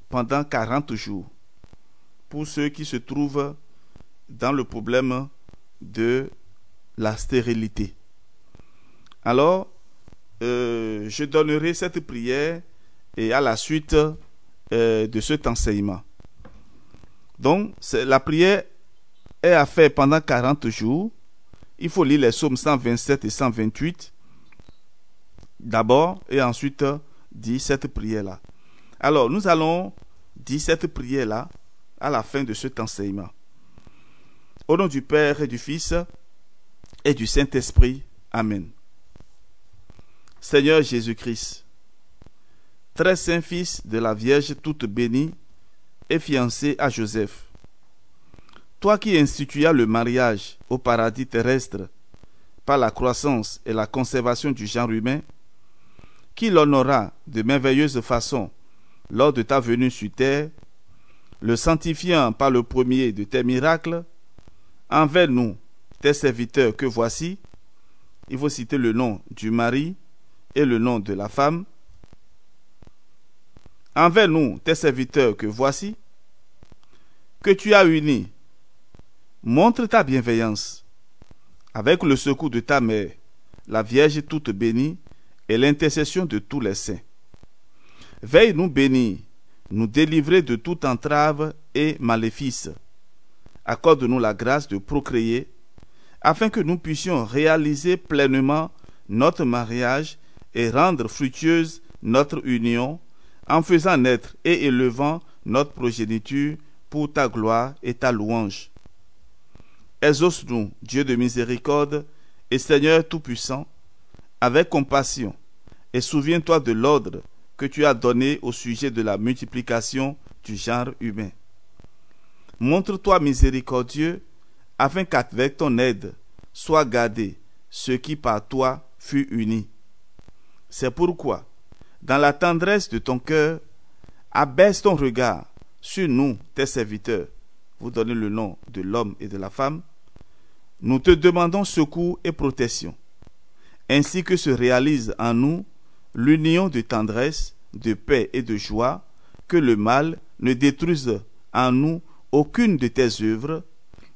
pendant 40 jours pour ceux qui se trouvent dans le problème de la stérilité. Alors, je donnerai cette prière et à la suite de cet enseignement. Donc, la prière est à faire pendant 40 jours. Il faut lire les psaumes 127 et 128 d'abord et ensuite dire cette prière-là. Alors, nous allons dire cette prière-là à la fin de cet enseignement. Au nom du Père et du Fils et du Saint-Esprit. Amen. Seigneur Jésus-Christ, très saint Fils de la Vierge toute bénie et fiancé à Joseph, toi qui instituas le mariage au paradis terrestre par la croissance et la conservation du genre humain, qui l'honora de merveilleuse façon lors de ta venue sur terre, le sanctifiant par le premier de tes miracles, envers nous, tes serviteurs que voici, il faut citer le nom du mari et le nom de la femme, envers nous, tes serviteurs que voici, que tu as unis, montre ta bienveillance, avec le secours de ta mère, la Vierge toute bénie, et l'intercession de tous les saints. Veille nous bénir, nous délivrer de toute entrave et maléfice. Accorde-nous la grâce de procréer, afin que nous puissions réaliser pleinement notre mariage et rendre fructueuse notre union, en faisant naître et élevant notre progéniture pour ta gloire et ta louange. Exauce-nous, Dieu de miséricorde et Seigneur Tout-Puissant, avec compassion, et souviens-toi de l'ordre que tu as donné au sujet de la multiplication du genre humain. Montre-toi miséricordieux, afin qu'avec ton aide soient gardés ceux qui par toi furent unis. C'est pourquoi, dans la tendresse de ton cœur, abaisse ton regard sur nous, tes serviteurs. Vous donnez le nom de l'homme et de la femme. Nous te demandons secours et protection, ainsi que se réalise en nous l'union de tendresse, de paix et de joie, que le mal ne détruise en nous aucune de tes œuvres,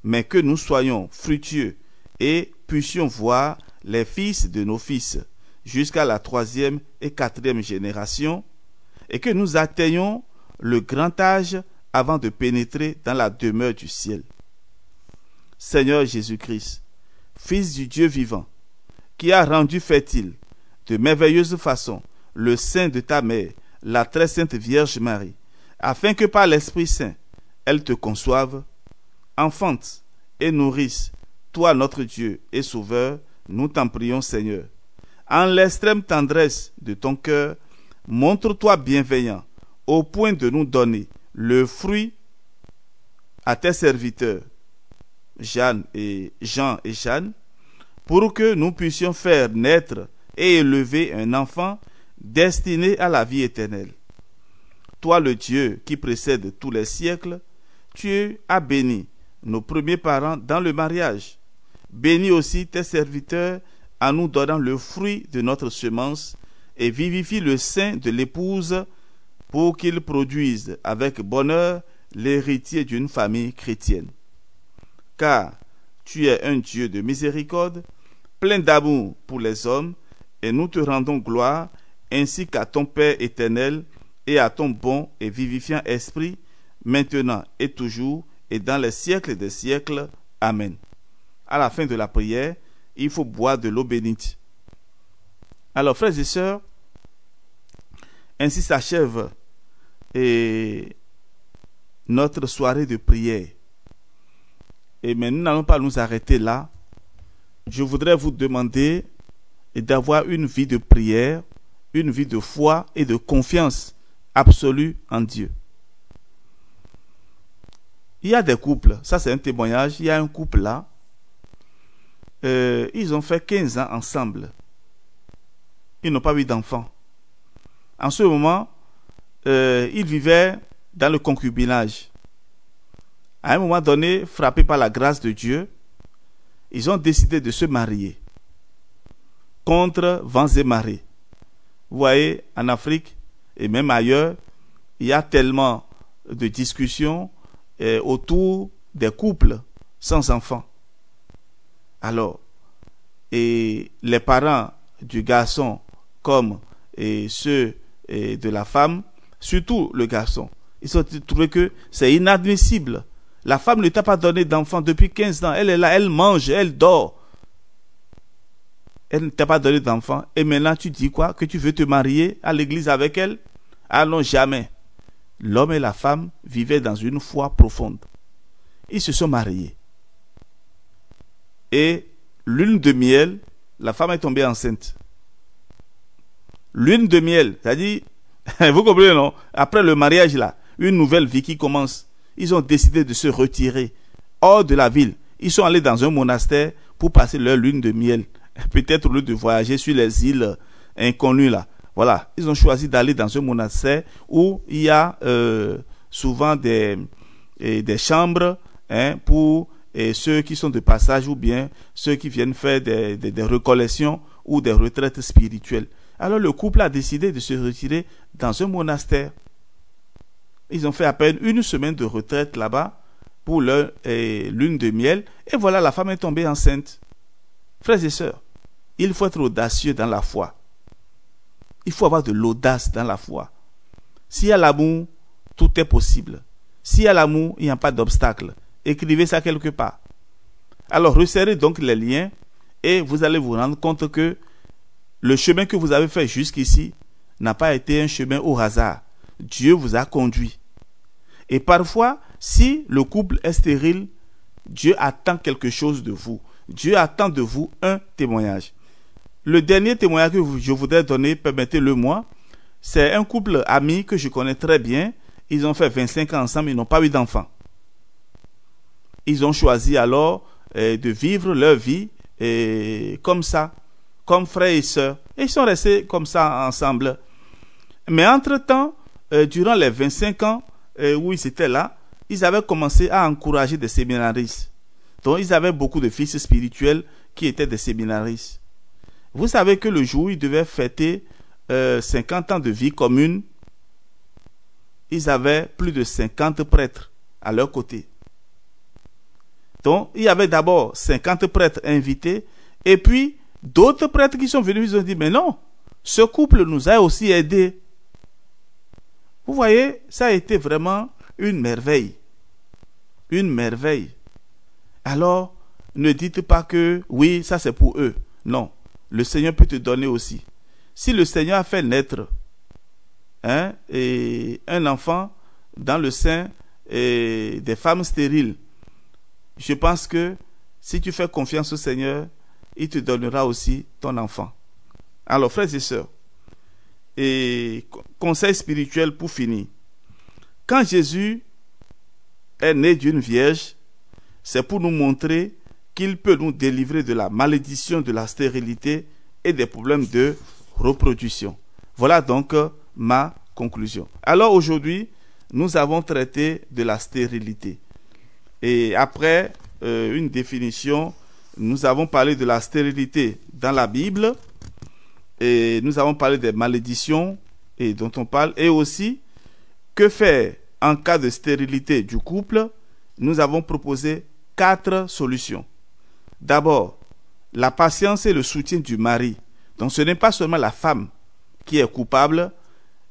mais que nous soyons fructueux et puissions voir les fils de nos fils jusqu'à la 3e et 4e génération, et que nous atteignions le grand âge avant de pénétrer dans la demeure du ciel. Seigneur Jésus-Christ, Fils du Dieu vivant, qui a rendu fertile de merveilleuse façon le sein de ta mère, la très sainte Vierge Marie, afin que par l'Esprit Saint, elle te conçoive, enfante et nourrisse, toi notre Dieu et Sauveur, nous t'en prions Seigneur. En l'extrême tendresse de ton cœur, montre-toi bienveillant, au point de nous donner le fruit à tes serviteurs, Jean et Jeanne, pour que nous puissions faire naître et élever un enfant destiné à la vie éternelle. Toi, le Dieu qui précède tous les siècles, tu as béni nos premiers parents dans le mariage. Bénis aussi tes serviteurs en nous donnant le fruit de notre semence et vivifie le sein de l'épouse pour qu'il produise avec bonheur l'héritier d'une famille chrétienne. Car tu es un Dieu de miséricorde, plein d'amour pour les hommes, et nous te rendons gloire, ainsi qu'à ton Père éternel et à ton bon et vivifiant esprit, maintenant et toujours, et dans les siècles des siècles. Amen. À la fin de la prière, il faut boire de l'eau bénite. Alors, frères et sœurs, ainsi s'achève notre soirée de prière. Mais nous n'allons pas nous arrêter là. Je voudrais vous demander d'avoir une vie de prière, une vie de foi et de confiance absolue en Dieu. Il y a des couples, ça c'est un témoignage, il y a un couple là, ils ont fait 15 ans ensemble. Ils n'ont pas eu d'enfants. En ce moment, ils vivaient dans le concubinage. À un moment donné, frappés par la grâce de Dieu, ils ont décidé de se marier contre vents et marées. Vous voyez, en Afrique et même ailleurs, il y a tellement de discussions autour des couples sans enfants. Alors, et les parents du garçon comme ceux de la femme, surtout le garçon, ils ont trouvé que c'est inadmissible. La femme ne t'a pas donné d'enfant depuis 15 ans. Elle est là, elle mange, elle dort. Elle ne t'a pas donné d'enfant. Et maintenant, tu dis quoi? Que tu veux te marier à l'église avec elle? Ah non, jamais. L'homme et la femme vivaient dans une foi profonde. Ils se sont mariés. Et lune de miel, la femme est tombée enceinte. Lune de miel, c'est-à-dire, vous comprenez, non? Après le mariage là, une nouvelle vie qui commence. Ils ont décidé de se retirer hors de la ville. Ils sont allés dans un monastère pour passer leur lune de miel. Peut-être au lieu de voyager sur les îles inconnues là. Voilà, ils ont choisi d'aller dans un monastère où il y a souvent des chambres pour ceux qui sont de passage ou bien ceux qui viennent faire des recollections ou des retraites spirituelles. Alors le couple a décidé de se retirer dans un monastère. Ils ont fait à peine une semaine de retraite là-bas pour leur lune de miel. Et voilà, la femme est tombée enceinte. Frères et sœurs, il faut être audacieux dans la foi. Il faut avoir de l'audace dans la foi. S'il y a l'amour, tout est possible. S'il y a l'amour, il n'y a pas d'obstacle. Écrivez ça quelque part. Alors, resserrez donc les liens et vous allez vous rendre compte que le chemin que vous avez fait jusqu'ici n'a pas été un chemin au hasard. Dieu vous a conduit. Et parfois, si le couple est stérile, Dieu attend quelque chose de vous. Dieu attend de vous un témoignage. Le dernier témoignage que je voudrais donner, permettez-le moi, c'est un couple ami que je connais très bien. Ils ont fait 25 ans ensemble, ils n'ont pas eu d'enfants. Ils ont choisi alors de vivre leur vie comme ça, comme frères et sœurs. Et ils sont restés comme ça ensemble. Mais entre-temps, durant les 25 ans où ils étaient là, ils avaient commencé à encourager des séminaristes. Donc, ils avaient beaucoup de fils spirituels qui étaient des séminaristes. Vous savez que le jour où ils devaient fêter 50 ans de vie commune, ils avaient plus de 50 prêtres à leur côté. Donc, il y avait d'abord 50 prêtres invités, et puis d'autres prêtres qui sont venus, ils ont dit, mais non, ce couple nous a aussi aidés. Vous voyez, ça a été vraiment une merveille. Une merveille. Alors, ne dites pas que, oui, ça c'est pour eux. Non, le Seigneur peut te donner aussi. Si le Seigneur a fait naître un enfant dans le sein des femmes stériles, je pense que si tu fais confiance au Seigneur, il te donnera aussi ton enfant. Alors, frères et sœurs, et conseil spirituel pour finir. Quand Jésus est né d'une vierge, c'est pour nous montrer qu'il peut nous délivrer de la malédiction de la stérilité et des problèmes de reproduction. Voilà donc ma conclusion. Alors aujourd'hui, nous avons traité de la stérilité. Et après une définition, nous avons parlé de la stérilité dans la Bible et nous avons parlé des malédictions et dont on parle, et aussi que faire en cas de stérilité du couple. Nous avons proposé 4 solutions. D'abord, la patience et le soutien du mari. Donc ce n'est pas seulement la femme qui est coupable,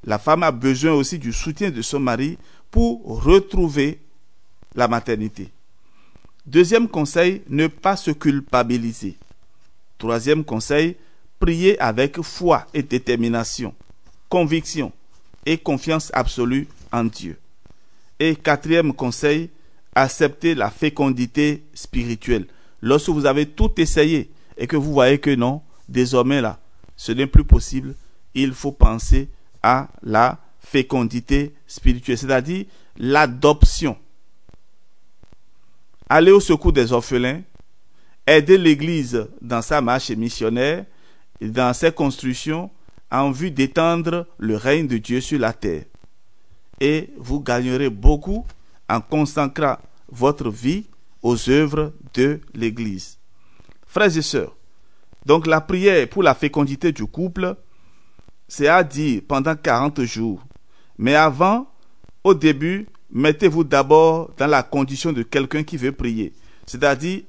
la femme a besoin aussi du soutien de son mari pour retrouver la maternité. Deuxième conseil, ne pas se culpabiliser. Troisième conseil, prier avec foi et détermination, conviction et confiance absolue en Dieu. Et quatrième conseil, accepter la fécondité spirituelle. Lorsque vous avez tout essayé et que vous voyez que non, désormais là, ce n'est plus possible, il faut penser à la fécondité spirituelle, c'est-à-dire l'adoption. Aller au secours des orphelins, aider l'Église dans sa marche missionnaire, dans ses constructions, en vue d'étendre le règne de Dieu sur la terre. Et vous gagnerez beaucoup en consacrant votre vie aux œuvres de l'Église. Frères et sœurs, donc la prière pour la fécondité du couple, c'est à dire pendant 40 jours. Mais avant, au début, mettez-vous d'abord dans la condition de quelqu'un qui veut prier. C'est-à-dire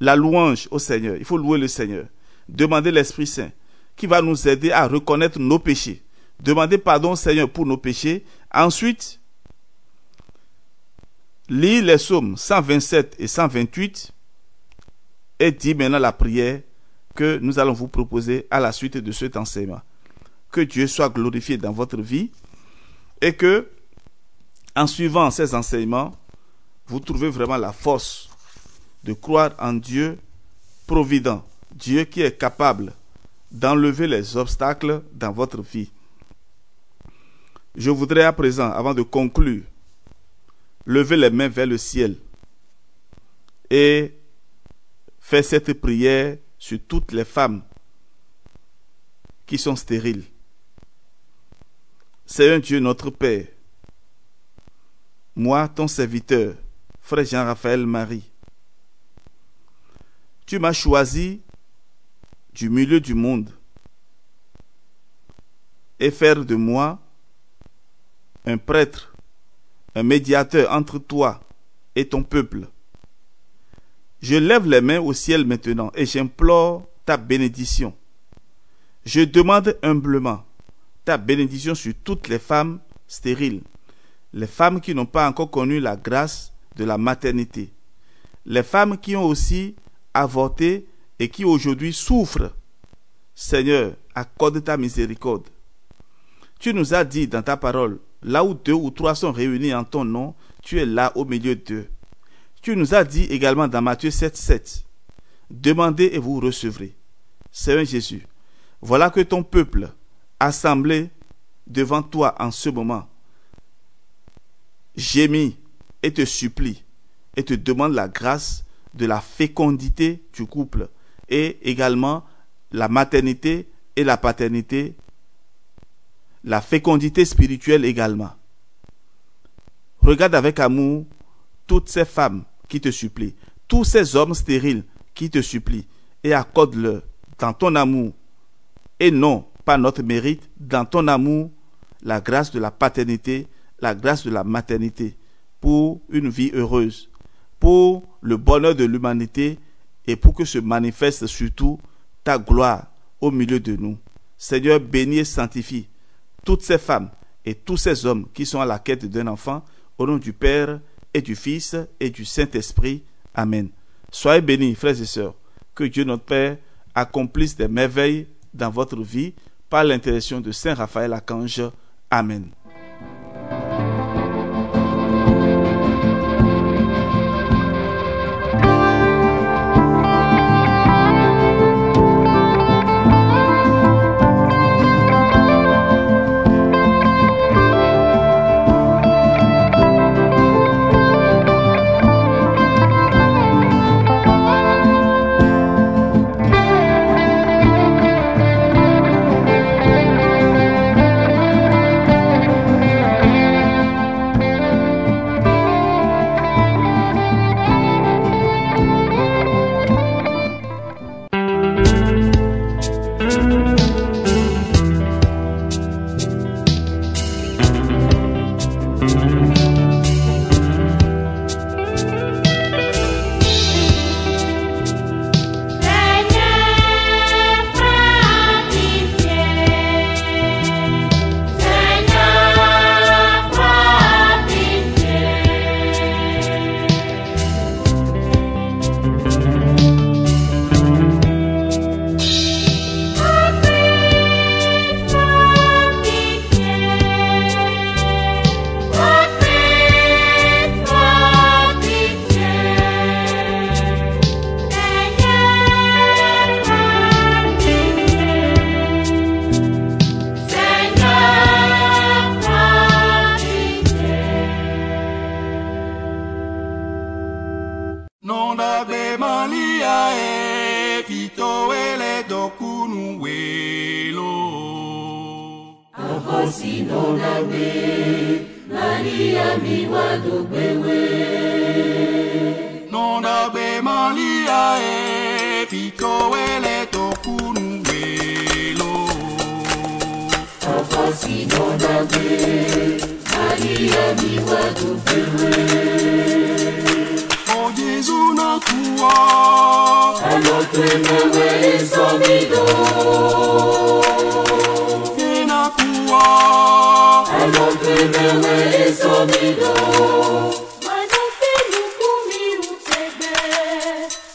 la louange au Seigneur. Il faut louer le Seigneur. Demander l'Esprit Saint qui va nous aider à reconnaître nos péchés. Demander pardon au Seigneur pour nos péchés. Ensuite, lire les psaumes 127 et 128 et dire maintenant la prière que nous allons vous proposer à la suite de cet enseignement. Que Dieu soit glorifié dans votre vie et que, en suivant ces enseignements, vous trouvez vraiment la force de croire en Dieu provident, Dieu qui est capable d'enlever les obstacles dans votre vie. Je voudrais à présent, avant de conclure, lever les mains vers le ciel et faire cette prière sur toutes les femmes qui sont stériles. Seigneur Dieu, notre Père, moi, ton serviteur, frère Jean-Raphaël Marie, tu m'as choisi du milieu du monde et faire de moi un prêtre, un médiateur entre toi et ton peuple. Je lève les mains au ciel maintenant et j'implore ta bénédiction. Je demande humblement ta bénédiction sur toutes les femmes stériles, les femmes qui n'ont pas encore connu la grâce de la maternité, les femmes qui ont aussi avorté et qui aujourd'hui souffrent. Seigneur, accorde ta miséricorde. Tu nous as dit dans ta parole, là où 2 ou 3 sont réunis en ton nom, tu es là au milieu d'eux. Tu nous as dit également dans Matthieu 7:7, demandez et vous recevrez. Seigneur Jésus, voilà que ton peuple, assemblé devant toi en ce moment, gémit et te supplie et te demande la grâce de la fécondité du couple et également la maternité et la paternité, la fécondité spirituelle également. Regarde avec amour toutes ces femmes qui te supplient, tous ces hommes stériles qui te supplient et accorde-leur dans ton amour et non pas notre mérite, dans ton amour, la grâce de la paternité, la grâce de la maternité pour une vie heureuse, pour le bonheur de l'humanité et pour que se manifeste surtout ta gloire au milieu de nous. Seigneur, bénis et sanctifie toutes ces femmes et tous ces hommes qui sont à la quête d'un enfant, au nom du Père et du Fils et du Saint-Esprit. Amen. Soyez bénis, frères et sœurs. Que Dieu notre Père accomplisse des merveilles dans votre vie par l'intercession de Saint Raphaël Archange. Amen. Vitowele dokunu welo. Afosi nonabe, Maria miwa dogbewe. Nonabe Maria vitowele dokunu welo. Afosi nonabe, Maria miwa dogbewe. O Jésus na kuwa. Alotwemewe somido. Ina kuwa. Alotwemewe somido. Manofe lukumi utebe.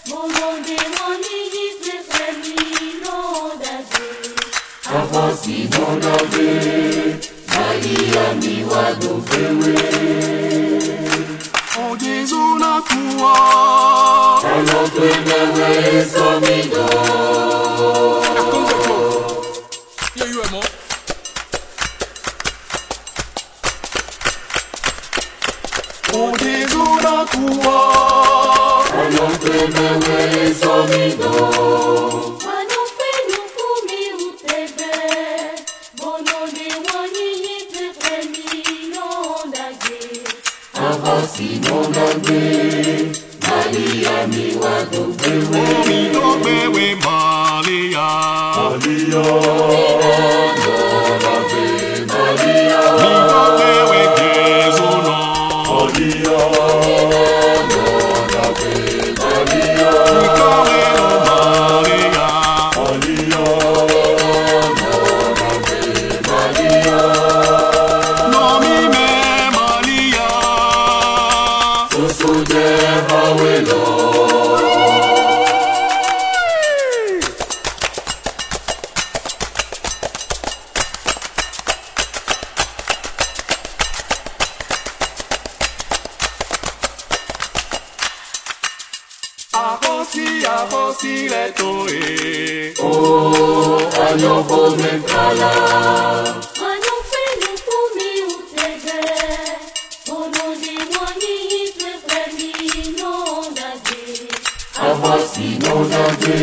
Molonde wani yitwe emino dade. Afosi nonabe, Maria miwa dogbewe. O Jésus na kuwa. Alotwemewe somido. O Jésus na kuwa. Alotwemewe somido. Manofe lukumi utebe. Molonde wani yitwe emino dade. Afosi nonabe, Maria miwa dogbewe. Vitowele Maria. Vitowele Jésus no. Vitowele Maria. Nomi me Maria. Susuje hawelo. Afosi letoe. Anyoko mekala. Manofe lukumi utebe. Molonde wani yitwe emino dade. Afosi nonabe,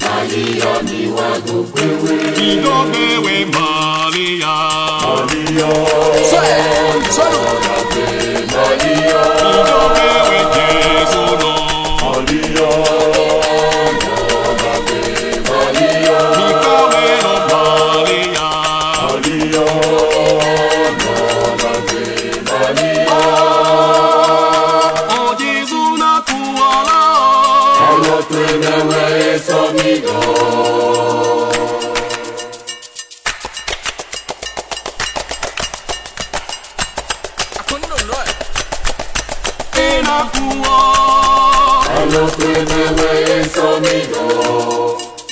Maria miwa dogbewe. Vitowele Maria. Vitowele Jésus no. Vitowele Maria. O Jésus na kuala. Alotwemewe somido. Ina kuwa. Alotwemewe somido.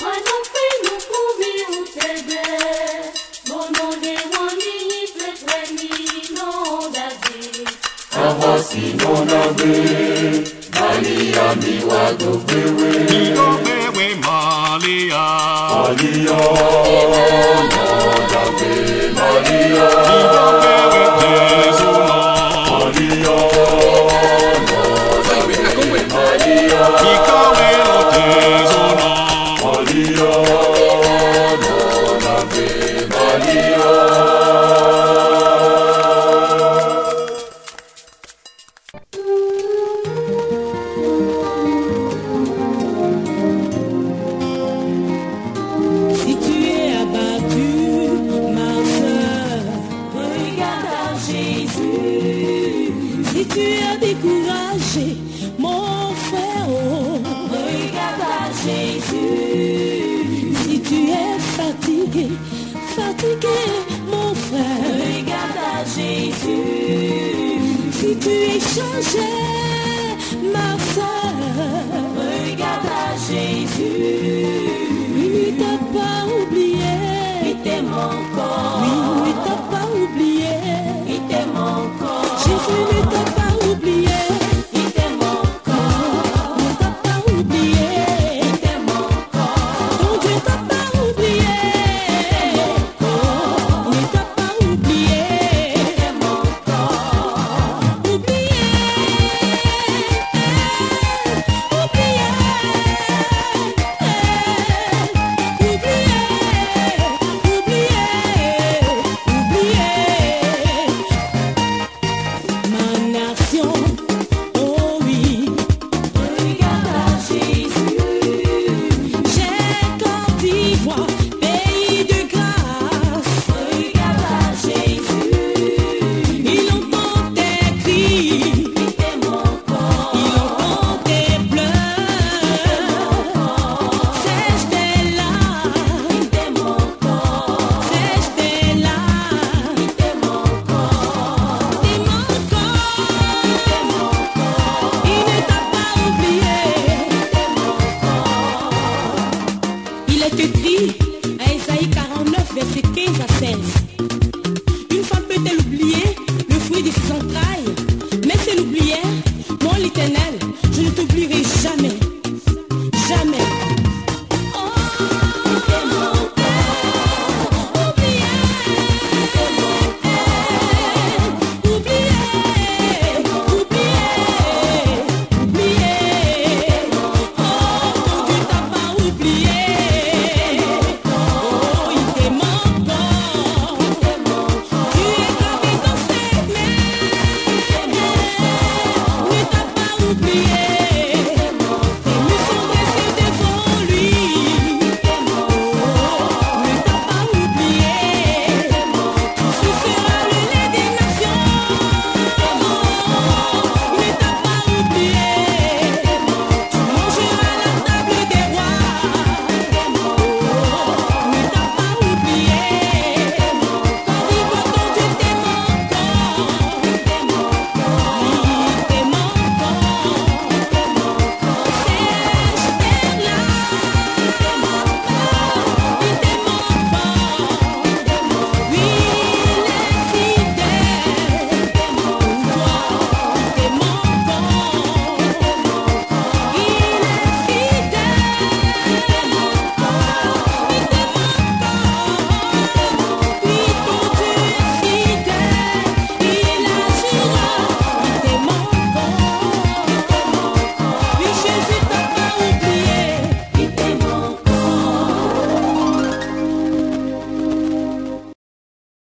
Manofe lukumi utebe. Molonde wani yitwe emino dade. Afosi nonabe, Maria miwa dogbewe. Vitowele Maria. Vitowele Jésus no. Vitowele Jésus no. Si tu es abattu, ma soeur, regarde à Jésus. Si tu es découragé, mon frère, oh, regarde à Jésus. Si tu es fatigué, mon frère, regarde à Jésus. Si tu es changé, ma soeur, regarde à Jésus. Il t'a pas oublié, il t'aime encore. Oui, il t'a pas oublié, il t'aime encore. Jésus ne t'a pas oublié, il t'aime encore. Ne t'a pas oublié, il t'aime encore. Ton Dieu t'a pas oublié, il t'aime encore. Ne t'a pas oublié, il t'aime encore. Oublié, oublié. est écrit à Ésaïe 49, verset 15 à 16.